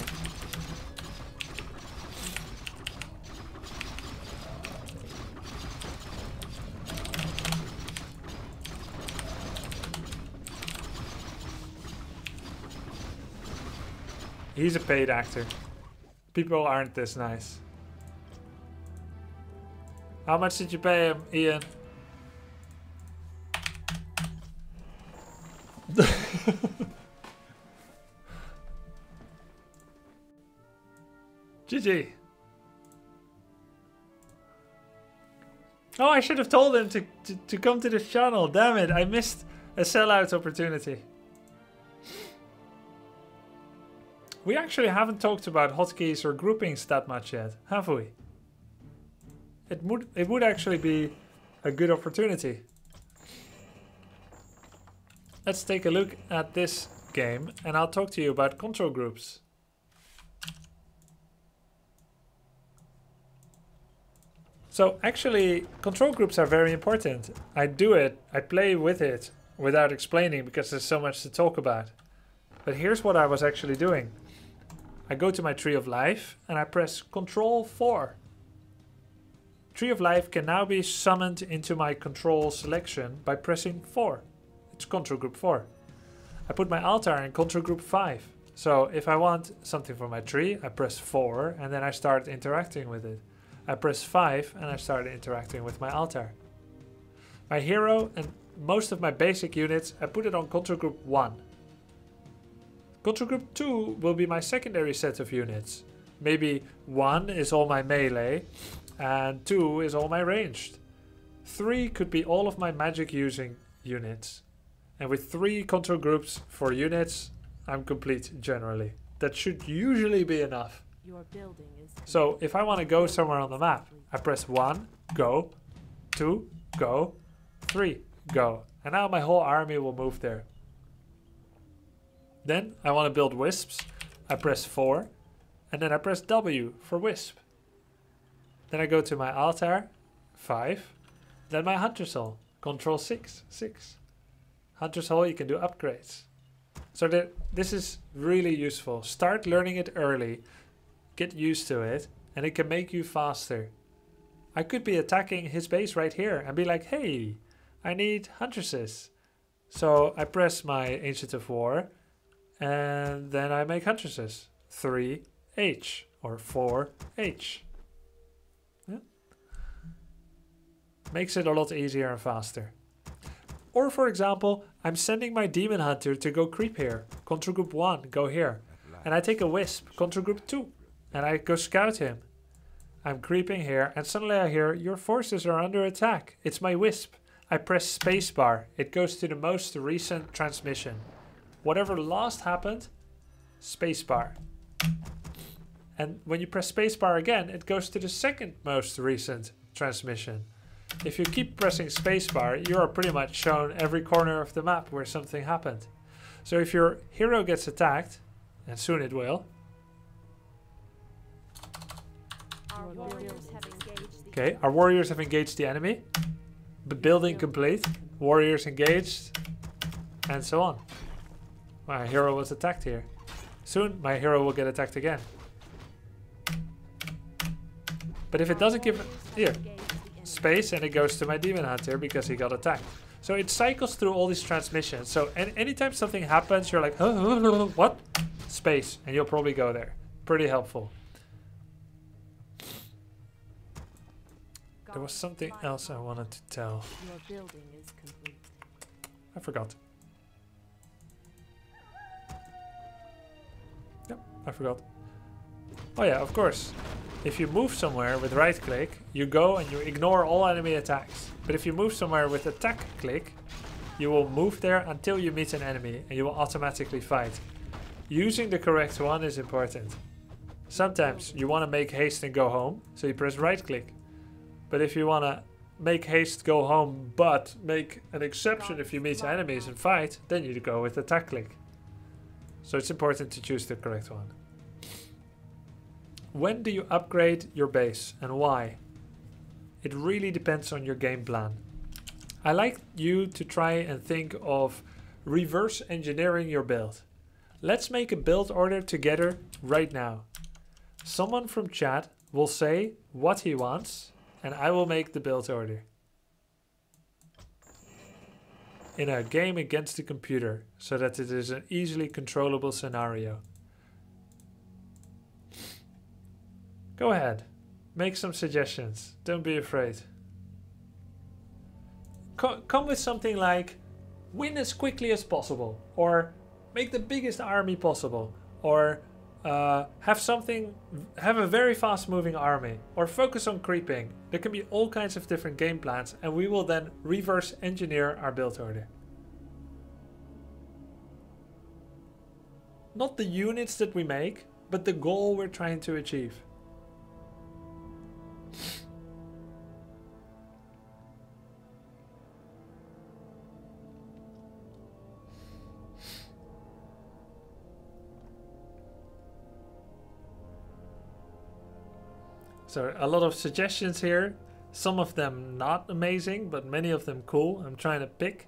He's a paid actor. People aren't this nice. How much did you pay him, Ian? GG. Oh, I should have told him to come to this channel. Damn it, I missed a sellout opportunity. We actually haven't talked about hotkeys or groupings that much yet, have we? It would actually be a good opportunity. Let's take a look at this game and I'll talk to you about control groups. So actually, control groups are very important. I play with it without explaining because there's so much to talk about. But here's what I was actually doing. I go to my Tree of Life and I press Control 4. Tree of Life can now be summoned into my control selection by pressing 4. It's control group 4. I put my altar in control group 5. So if I want something for my tree, I press 4 and then I start interacting with it. I press 5 and I start interacting with my altar. My hero and most of my basic units, I put it on control group 1. Control group 2 will be my secondary set of units. Maybe 1 is all my melee and 2 is all my ranged. 3 could be all of my magic using units. And with 3 control groups for units, I'm complete generally. That should usually be enough. Your building is So if I want to go somewhere on the map, I press 1, go, 2, go, 3, go. And now my whole army will move there. Then I want to build wisps. I press 4, and then I press W for wisp. Then I go to my altar, 5. Then my hunter's hall, control 6, 6. Hunter's hall, you can do upgrades. So this is really useful. Start learning it early. Get used to it, and it can make you faster. I could be attacking his base right here and be like, hey, I need huntresses. So I press my Ancient of War, and then I make huntresses. 3H or 4H. Yeah. Makes it a lot easier and faster. Or for example, I'm sending my demon hunter to go creep here. Control group 1, go here. And I take a wisp, control group 2. And I go scout him. I'm creeping here, and suddenly I hear, your forces are under attack. It's my wisp. I press spacebar. It goes to the most recent transmission. Whatever last happened, spacebar. And when you press spacebar again, it goes to the second most recent transmission. If you keep pressing spacebar, you are pretty much shown every corner of the map where something happened. So if your hero gets attacked, and soon it will, okay, our warriors have engaged the enemy. The building complete. Warriors engaged. And so on. My hero was attacked here. Soon my hero will get attacked again. But if it doesn't give here space, and it goes to my demon hunter because he got attacked. So it cycles through all these transmissions. So anytime something happens, you're like, what? Space, and you'll probably go there. Pretty helpful. There was something else I wanted to tell. Your building is complete. I forgot. Yep, I forgot. Oh yeah, of course. If you move somewhere with right click, you go and you ignore all enemy attacks. But if you move somewhere with attack click, you will move there until you meet an enemy and you will automatically fight. Using the correct one is important. Sometimes you want to make haste and go home, so you press right click. But if you want to make haste, go home, but make an exception if you meet enemies and fight, then you go with attack click. So it's important to choose the correct one. When do you upgrade your base and why? It really depends on your game plan. I like you to try and think of reverse engineering your build. Let's make a build order together right now. Someone from chat will say what he wants, and I will make the build order. In a game against the computer, so that it is an easily controllable scenario. Go ahead, make some suggestions, don't be afraid. Come with something like, win as quickly as possible, or make the biggest army possible, or have a very fast moving army, or focus on creeping. There can be all kinds of different game plans, and we will then reverse engineer our build order. Not the units that we make, but the goal we're trying to achieve. So a lot of suggestions here, some of them not amazing, but many of them cool. I'm trying to pick.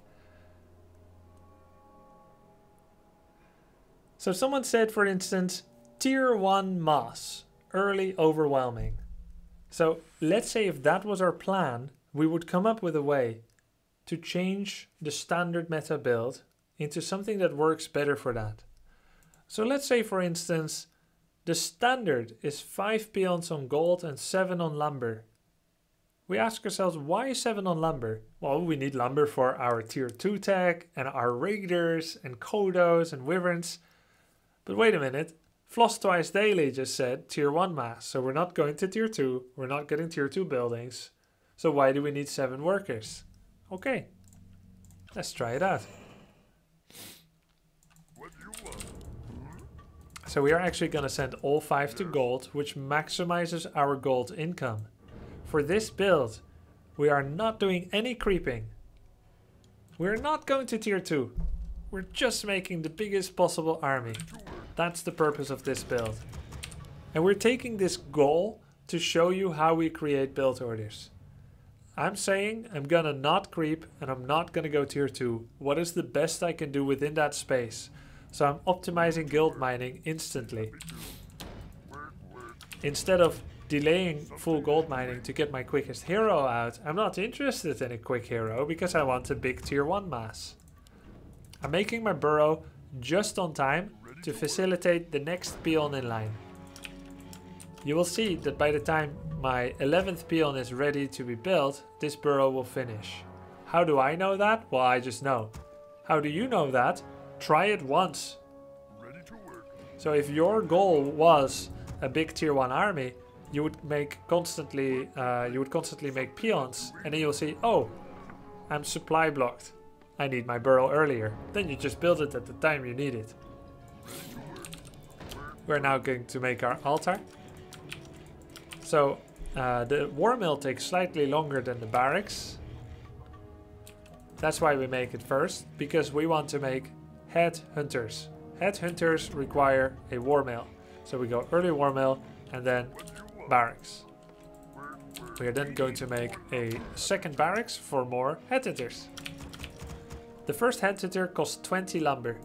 So someone said, for instance, tier 1 mass, early overwhelming. So let's say if that was our plan, we would come up with a way to change the standard meta build into something that works better for that. So let's say, for instance, the standard is 5 peons on gold and 7 on lumber. We ask ourselves, why 7 on lumber? Well, we need lumber for our tier 2 tech and our raiders and kodos and wyverns. But wait a minute, Floss Twice Daily just said tier 1 mass, so we're not going to tier 2, we're not getting tier 2 buildings. So why do we need 7 workers? Okay, let's try it out. So we are actually going to send all 5 to gold, which maximizes our gold income. For this build, we are not doing any creeping. We're not going to tier 2. We're just making the biggest possible army. That's the purpose of this build. And we're taking this goal to show you how we create build orders. I'm saying I'm gonna not creep and I'm not gonna go tier 2. What is the best I can do within that space? So I'm optimizing guild mining instantly. Instead of delaying full gold mining to get my quickest hero out, I'm not interested in a quick hero because I want a big tier 1 mass. I'm making my burrow just on time to facilitate the next peon in line. You will see that by the time my 11th peon is ready to be built, this burrow will finish. How do I know that? Well, I just know. How do you know that? Try it once. So if your goal was a big tier 1 army, you would constantly make peons, and then you'll see, oh, I'm supply blocked. I need my burrow earlier. Then you just build it at the time you need it. We're now going to make our altar. So the war mill takes slightly longer than the barracks. That's why we make it first, because we want to make head hunters. Head hunters require a war mill. So we go early war mill and then barracks. We are then going to make a second barracks for more head hunters. The first head hunter costs 20 lumber.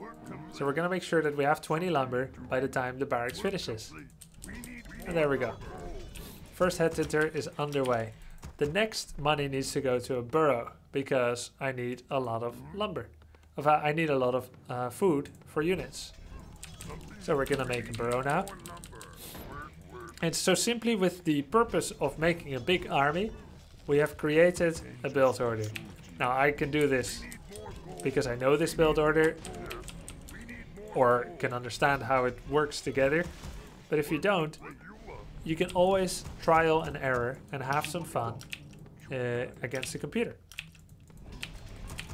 So we're going to make sure that we have 20 lumber by the time the barracks finishes. And there we go. First head hunter is underway. The next money needs to go to a burrow because I need a lot of lumber. I need a lot of food for units. So we're gonna make a burrow now. And so simply with the purpose of making a big army, we have created a build order. Now I can do this because I know this build order or can understand how it works together. But if you don't, you can always trial and error and have some fun against the computer.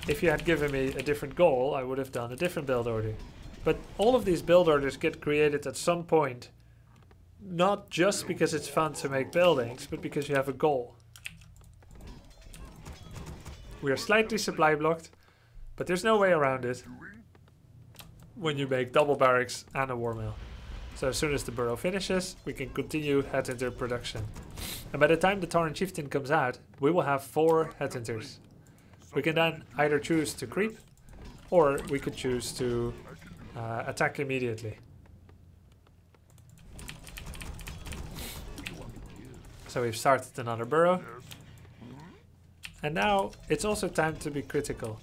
If you had given me a different goal, I would have done a different build order. But all of these build orders get created at some point, not just because it's fun to make buildings, but because you have a goal. We are slightly supply blocked, but there's no way around it when you make double barracks and a war mill. So as soon as the burrow finishes, we can continue head hunter production. And by the time the Tauren Chieftain comes out, we will have 4 head hunters. We can then either choose to creep, or we could choose to attack immediately. So we've started another burrow. And now it's also time to be critical.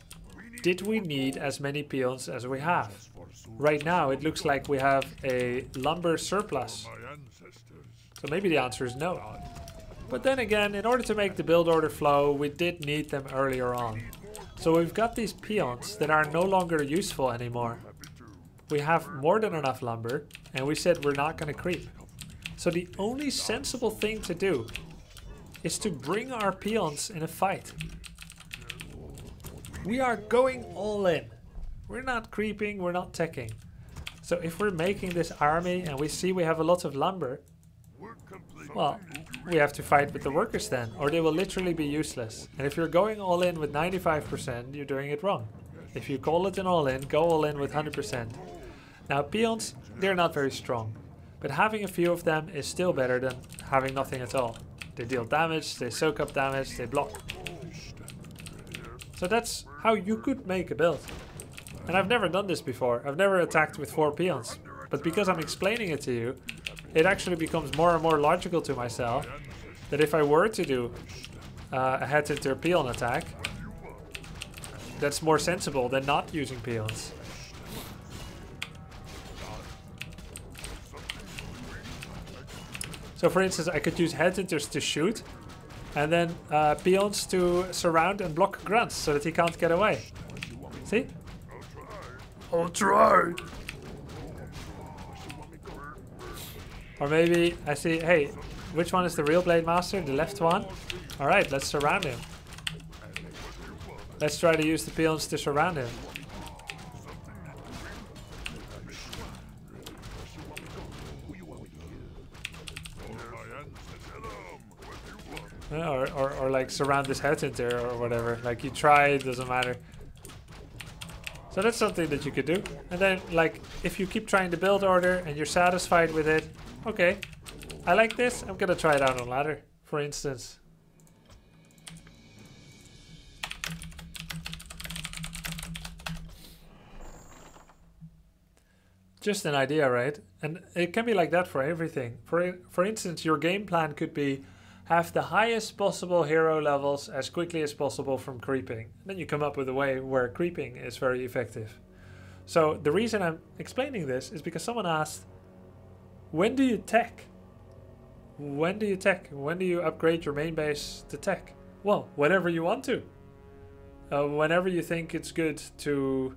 Did we need as many peons as we have? Right now it looks like we have a lumber surplus. So maybe the answer is no. But then again, in order to make the build order flow, we did need them earlier on. So we've got these peons that are no longer useful anymore. We have more than enough lumber, and we said we're not going to creep. So the only sensible thing to do is to bring our peons in a fight. We are going all in. We're not creeping, we're not teching. So if we're making this army and we see we have a lot of lumber, well, we have to fight with the workers then, or they will literally be useless. And if you're going all in with 95%, you're doing it wrong. If you call it an all in, go all in with 100%. Now peons, they're not very strong. But having a few of them is still better than having nothing at all. They deal damage, they soak up damage, they block. So that's how you could make a build. And I've never done this before. I've never attacked with 4 peons. But because I'm explaining it to you, it actually becomes more and more logical to myself that if I were to do a head hunter peon attack, that's more sensible than not using peons. So for instance, I could use head hunters to shoot, and then peons to surround and block grunts so that he can't get away. See? I'll try. Or maybe I see, hey, which one is the real Blade Master? The left one? Alright, let's surround him. Let's try to use the peons to surround him. Or like surround this headhunter or whatever. Like you try, it doesn't matter. So that's something that you could do. And then like if you keep trying to build order and you're satisfied with it, okay, I like this, I'm gonna try it out on ladder, for instance. Just an idea, right? And it can be like that for everything. For instance, your game plan could be have the highest possible hero levels as quickly as possible from creeping. Then you come up with a way where creeping is very effective. So the reason I'm explaining this is because someone asked, when do you tech? When do you tech? When do you upgrade your main base to tech? Well, whenever you want to. Whenever you think it's good to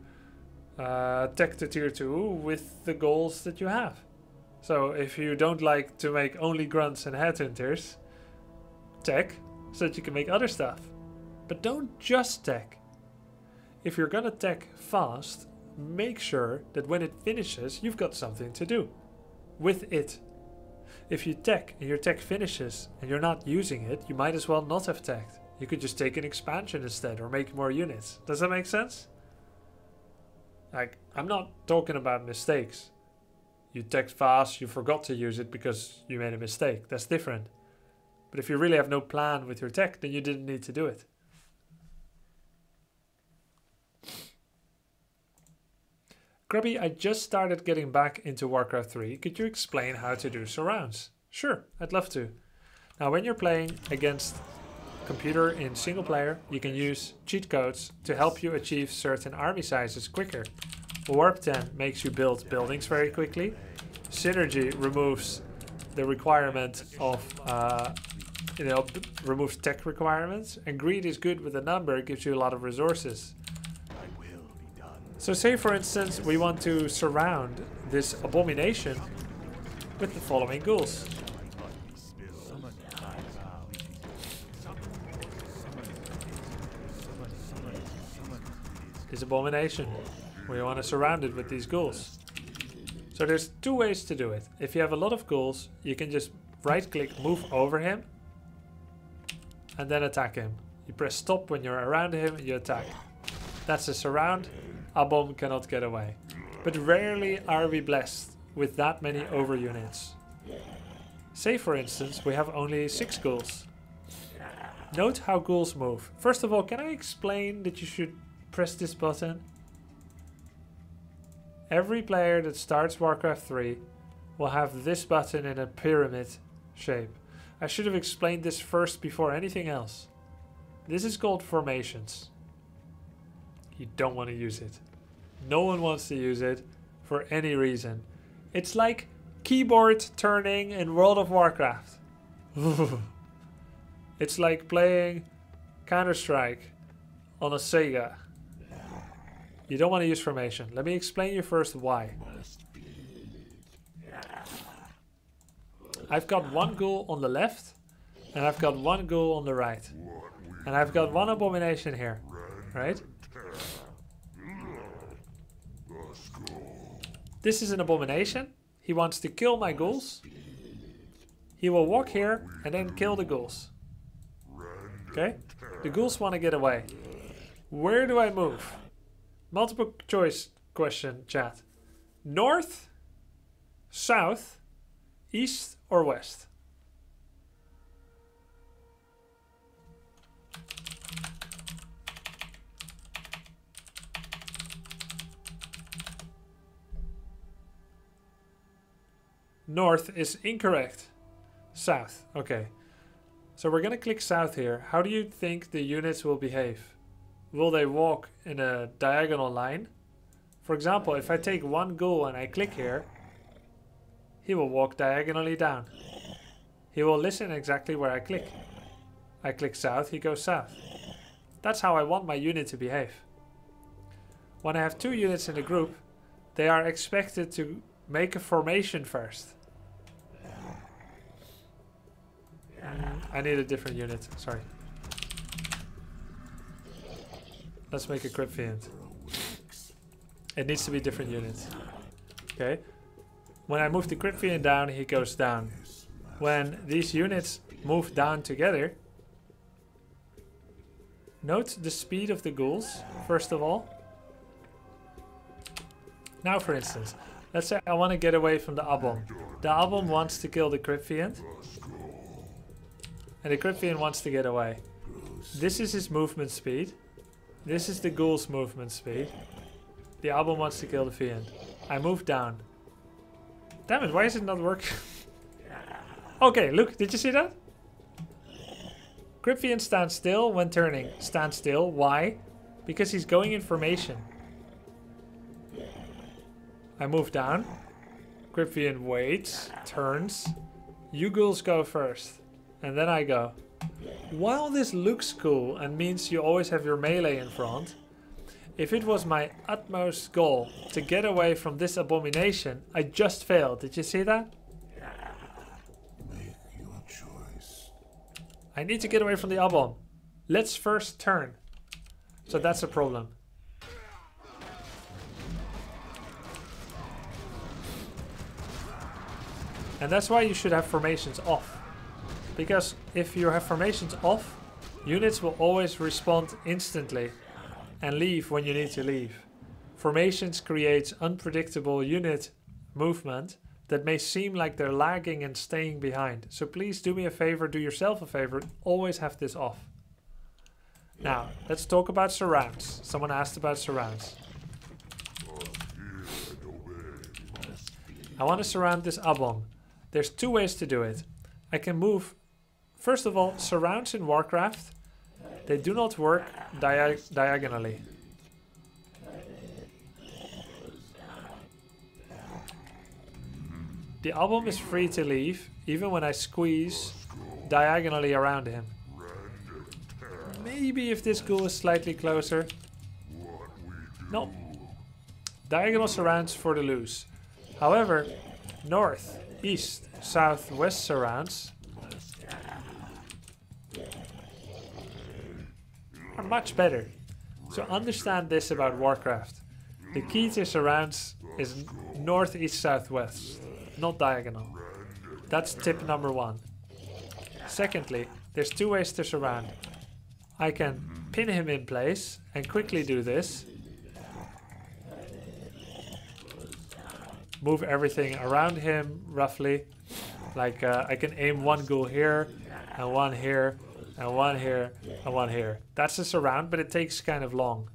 tech to tier 2 with the goals that you have. So if you don't like to make only grunts and headhunters, tech so that you can make other stuff. But don't just tech. If you're gonna tech fast, make sure that when it finishes, you've got something to do with it. If you tech and your tech finishes and you're not using it, you might as well not have teched. You could just take an expansion instead or make more units. Does that make sense? Like, I'm not talking about mistakes. You teched fast, you forgot to use it because you made a mistake. That's different. But if you really have no plan with your tech, then you didn't need to do it. Grubby, I just started getting back into Warcraft 3. Could you explain how to do surrounds? Sure, I'd love to. Now, when you're playing against computer in single player, you can use cheat codes to help you achieve certain army sizes quicker. Warp 10 makes you build buildings very quickly. Synergy removes the requirement of, removes tech requirements. And greed is good with a number, it gives you a lot of resources. So say for instance we want to surround this abomination with the following ghouls. This abomination. We want to surround it with these ghouls. So there's two ways to do it. If you have a lot of ghouls, you can just right click, move over him, and then attack him. You press stop when you're around him and you attack. That's a surround. A bomb cannot get away. But rarely are we blessed with that many over units. Say for instance we have only 6 ghouls. Note how ghouls move. First of all, can I explain that you should press this button? Every player that starts Warcraft 3 will have this button in a pyramid shape. I should have explained this first before anything else. This is called formations. You don't want to use it. No one wants to use it for any reason. It's like keyboard turning in World of Warcraft. It's like playing Counter-Strike on a Sega. You don't want to use formation. Let me explain you first why. I've got one ghoul on the left and I've got one ghoul on the right. And I've got one abomination here, right? This is an abomination. He wants to kill my ghouls. He will walk here and then kill the ghouls. Okay? The ghouls want to get away. Where do I move? Multiple choice question, chat. North, south, east, or west? North is incorrect. South. Okay. So we're gonna click south here. How do you think the units will behave? Will they walk in a diagonal line? For example, if I take one ghoul and I click here, he will walk diagonally down. He will listen exactly where I click. I click south, he goes south. That's how I want my unit to behave. When I have 2 units in a group, they are expected to make a formation first. I need a different unit, sorry. Let's make a crypt fiend. It needs to be different units. Okay. When I move the crypt fiend down, he goes down. When these units move down together, Note the speed of the ghouls, first of all. Now, for instance, let's say I want to get away from the Abom. The Abom wants to kill the Cryptfiend. And the Cryptfiend wants to get away. This is his movement speed. This is the ghoul's movement speed. The Abom wants to kill the Fiend. I move down. Damn it, why is it not working? Okay, look, did you see that? Cryptfiend stands still when turning. Stand still. Why? Because he's going in formation. I move down. Cryptfiend waits, turns. You ghouls go first. And then I go. While this looks cool and means you always have your melee in front, if it was my utmost goal to get away from this abomination, I just failed. Did you see that? Make your choice. I need to get away from the Abom. Let's first turn. So that's a problem. And that's why you should have formations off. Because if you have formations off, units will always respond instantly and leave when you need to leave. Formations creates unpredictable unit movement that may seem like they're lagging and staying behind. So please do me a favor, do yourself a favor, always have this off. Now, let's talk about surrounds. Someone asked about surrounds. I want to surround this Abom. There's two ways to do it. I can move. First of all, surrounds in Warcraft, they do not work diagonally. The Abom is free to leave, even when I squeeze diagonally around him. Maybe if this ghoul is slightly closer. No. Diagonal surrounds for the loose. However, north, east, south, west surrounds are much better. So understand this about Warcraft. The key to surrounds is north, east, south, west, not diagonal. That's tip number one. Secondly, there's two ways to surround. I can pin him in place and quickly do this. Move everything around him roughly. Like I can aim one ghoul here and one here and one here and one here. That's a surround, but it takes kind of long.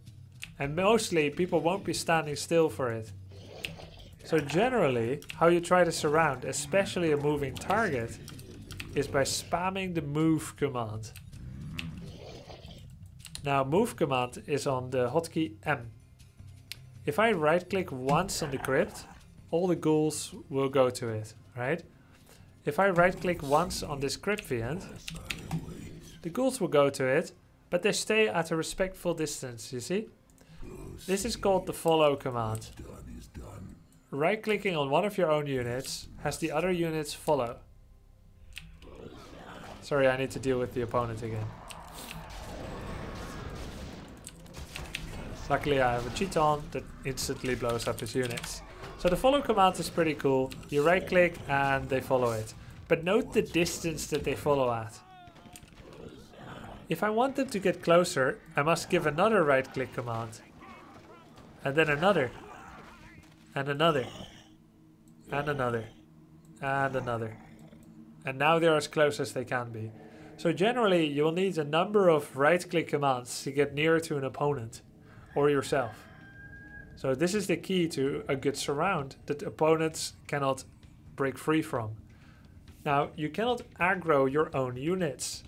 And mostly people won't be standing still for it. So generally, how you try to surround, especially a moving target, is by spamming the move command. Now move command is on the hotkey M. If I right click once on the crypt, all the ghouls will go to it, right? If I right click once on this Cryptfiend, the ghouls will go to it, but they stay at a respectful distance, you see? This is called the follow command. Right clicking on one of your own units has the other units follow. Sorry, I need to deal with the opponent again. Luckily I have a cheat on that instantly blows up his units. So the follow command is pretty cool. You right click and they follow it. But note the distance that they follow at. If I want them to get closer, I must give another right click command. And then another. And another. And another. And another. And now they're as close as they can be. So generally you will need a number of right click commands to get nearer to an opponent. Or yourself. So this is the key to a good surround that opponents cannot break free from. Now you cannot aggro your own units.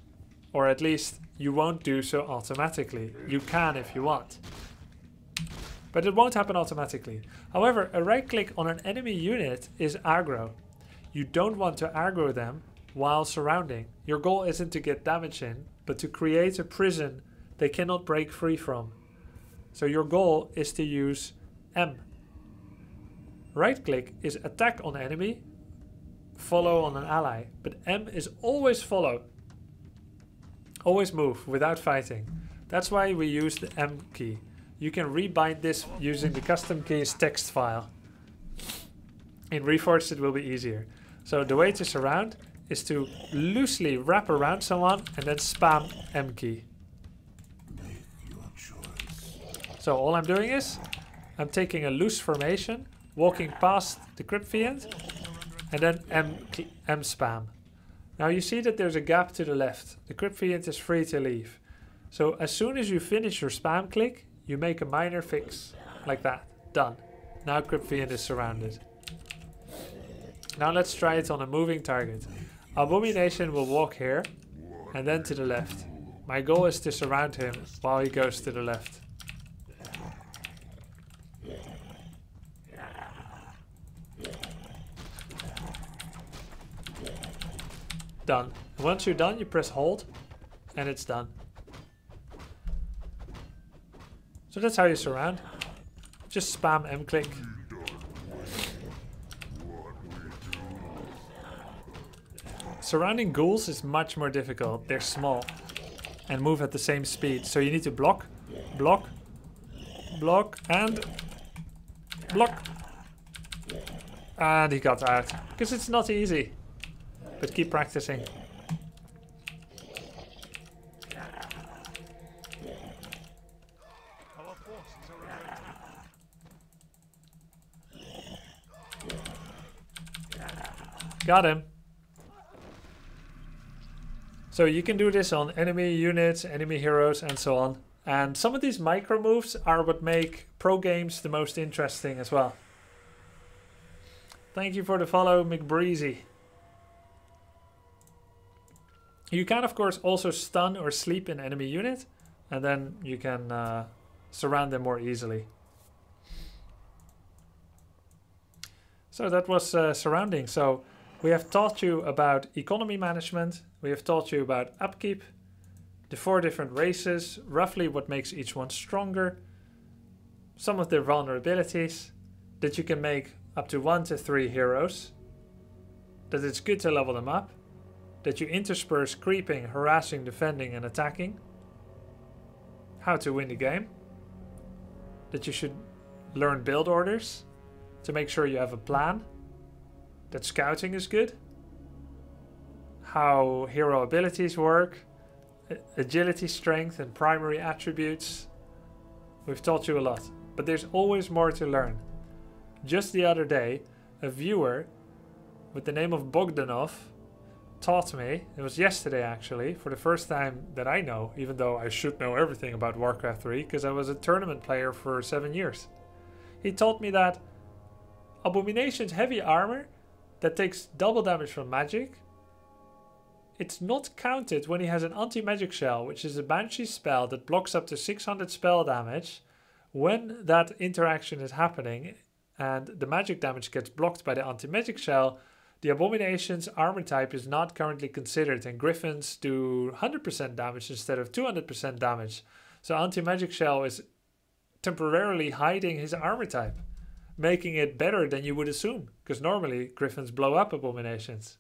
Or at least you won't do so automatically. You can if you want. But it won't happen automatically. However, a right click on an enemy unit is aggro. You don't want to aggro them while surrounding. Your goal isn't to get damage in, but to create a prison they cannot break free from. So your goal is to use M. Right click is attack on enemy, follow on an ally, but M is always follow. Always move without fighting. That's why we use the M key. You can rebind this using the custom keys text file. In Reforged it will be easier. So the way to surround is to loosely wrap around someone and then spam M key. Make So all I'm doing is, I'm taking a loose formation, walking past the Crypt Fiend, and then M spam. Now you see that there's a gap to the left. The Crypt Fiend is free to leave. So as soon as you finish your spam click, you make a minor fix, like that. Done. Now Crypt Fiend is surrounded. Now let's try it on a moving target. Abomination will walk here, and then to the left. My goal is to surround him while he goes to the left. Done. Once you're done, you press hold, and it's done. So that's how you surround. Just spam M-click. Surrounding ghouls is much more difficult. They're small and move at the same speed. So you need to block, block, block, and block. And he got out. Because it's not easy. But keep practicing. Got him. So you can do this on enemy units, enemy heroes, and so on. And some of these micro moves are what make pro games the most interesting as well. Thank you for the follow, McBreezy. You can, of course, also stun or sleep an enemy unit, and then you can surround them more easily. So that was surrounding. So we have taught you about economy management, we have taught you about upkeep, the 4 different races, roughly what makes each one stronger, some of their vulnerabilities, that you can make up to 1 to 3 heroes, that it's good to level them up, that you intersperse creeping, harassing, defending and attacking, how to win the game, that you should learn build orders to make sure you have a plan, that scouting is good, how hero abilities work, agility, strength and primary attributes. We've taught you a lot, but there's always more to learn. Just the other day, a viewer with the name of Bogdanov taught me, it was yesterday actually, for the first time that I know, even though I should know everything about Warcraft 3 because I was a tournament player for 7 years. He taught me that Abomination's heavy armor that takes double damage from magic, it's not counted when he has an anti-magic shell, which is a Banshee spell that blocks up to 600 spell damage. When that interaction is happening and the magic damage gets blocked by the anti-magic shell, the Abomination's armor type is not currently considered, and Griffins do 100% damage instead of 200% damage. So anti-magic shell is temporarily hiding his armor type, making it better than you would assume, because normally Griffins blow up Abominations.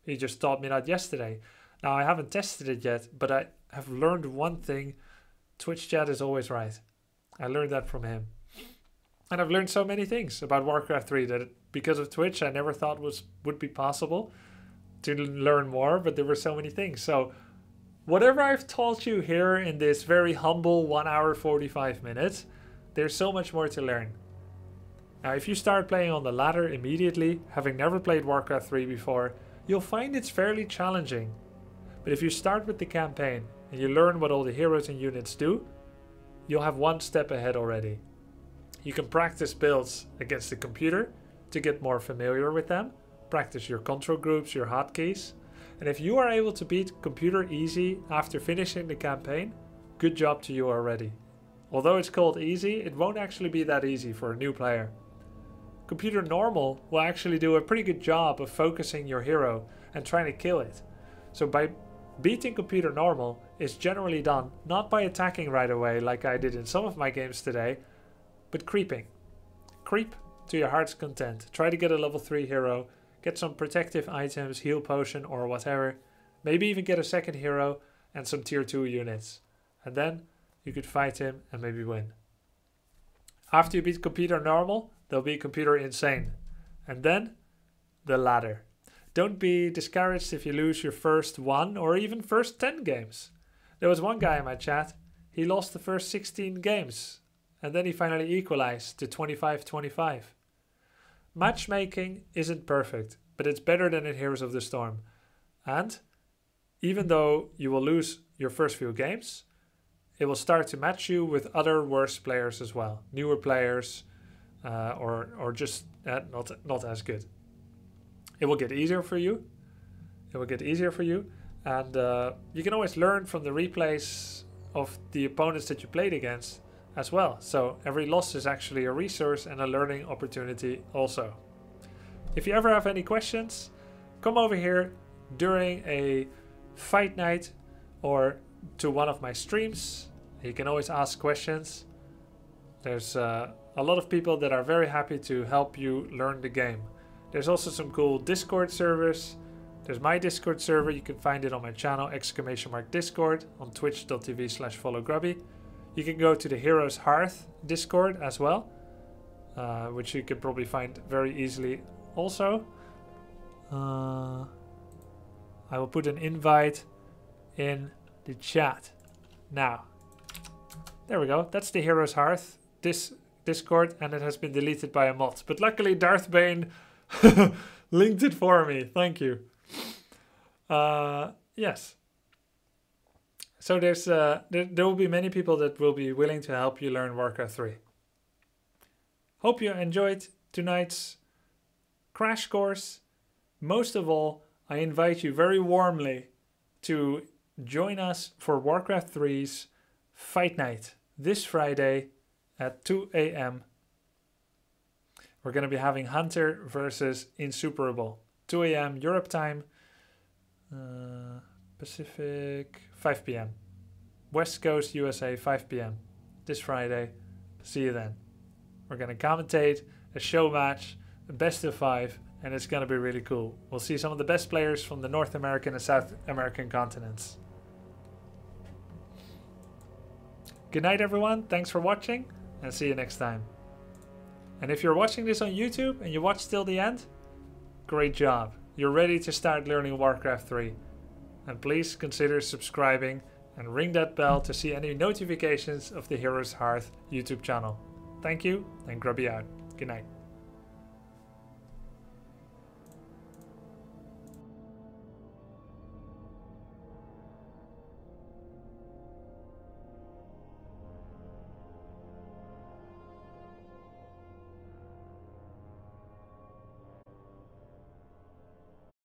He just taught me that yesterday. Now I haven't tested it yet, but I have learned one thing: Twitch chat is always right. I learned that from him. And I've learned so many things about Warcraft 3 that because of Twitch I never thought would be possible to learn more, but there were so many things. So whatever I've taught you here in this very humble 1 hour 45 minutes, there's so much more to learn. Now if you start playing on the ladder immediately, having never played Warcraft 3 before, you'll find it's fairly challenging. But if you start with the campaign and you learn what all the heroes and units do, you'll have one step ahead already. You can practice builds against the computer to get more familiar with them, practice your control groups, your hotkeys, and if you are able to beat computer easy after finishing the campaign, good job to you already. Although it's called easy, it won't actually be that easy for a new player. Computer normal will actually do a pretty good job of focusing your hero and trying to kill it. So by beating computer normal is generally done not by attacking right away like I did in some of my games today, but creeping. Creep to your heart's content. Try to get a level 3 hero, get some protective items, heal potion or whatever. Maybe even get a second hero and some tier 2 units. And then you could fight him and maybe win. After you beat computer normal, there'll be computer insane. And then the ladder. Don't be discouraged if you lose your first 1 or even first 10 games. There was one guy in my chat, he lost the first 16 games, and then he finally equalized to 25-25. Matchmaking isn't perfect, but it's better than in Heroes of the Storm. And even though you will lose your first few games, it will start to match you with other worse players as well. Newer players, or just not as good. It will get easier for you. It will get easier for you. And you can always learn from the replays of the opponents that you played against as well. So every loss is actually a resource and a learning opportunity also. If you ever have any questions, come over here during a fight night or to one of my streams. You can always ask questions. There's a lot of people that are very happy to help you learn the game. There's also some cool Discord servers. There's my Discord server. You can find it on my channel, !Discord, on twitch.tv/followgrubby. You can go to the HeroesHearth Discord as well, which you can probably find very easily also. I will put an invite in the chat now. There we go. That's the HeroesHearth Discord, and it has been deleted by a mod. But luckily Darth Bane linked it for me. Thank you. Yes. So there will be many people that will be willing to help you learn Warcraft 3. Hope you enjoyed tonight's crash course. Most of all, I invite you very warmly to join us for Warcraft 3's Fight Night this Friday at 2 AM. We're going to be having Hunter versus Insuperable. 2 AM Europe time. Pacific 5 PM. West Coast USA 5 PM. This Friday. See you then. We're going to commentate a show match, a best of 5, and it's going to be really cool. We'll see some of the best players from the North American and South American continents. Good night everyone, thanks for watching, and see you next time. And if you're watching this on YouTube and you watched till the end, great job. You're ready to start learning Warcraft 3. And please consider subscribing and ring that bell to see any notifications of the HeroesHearth YouTube channel. Thank you, and Grubby out. Good night.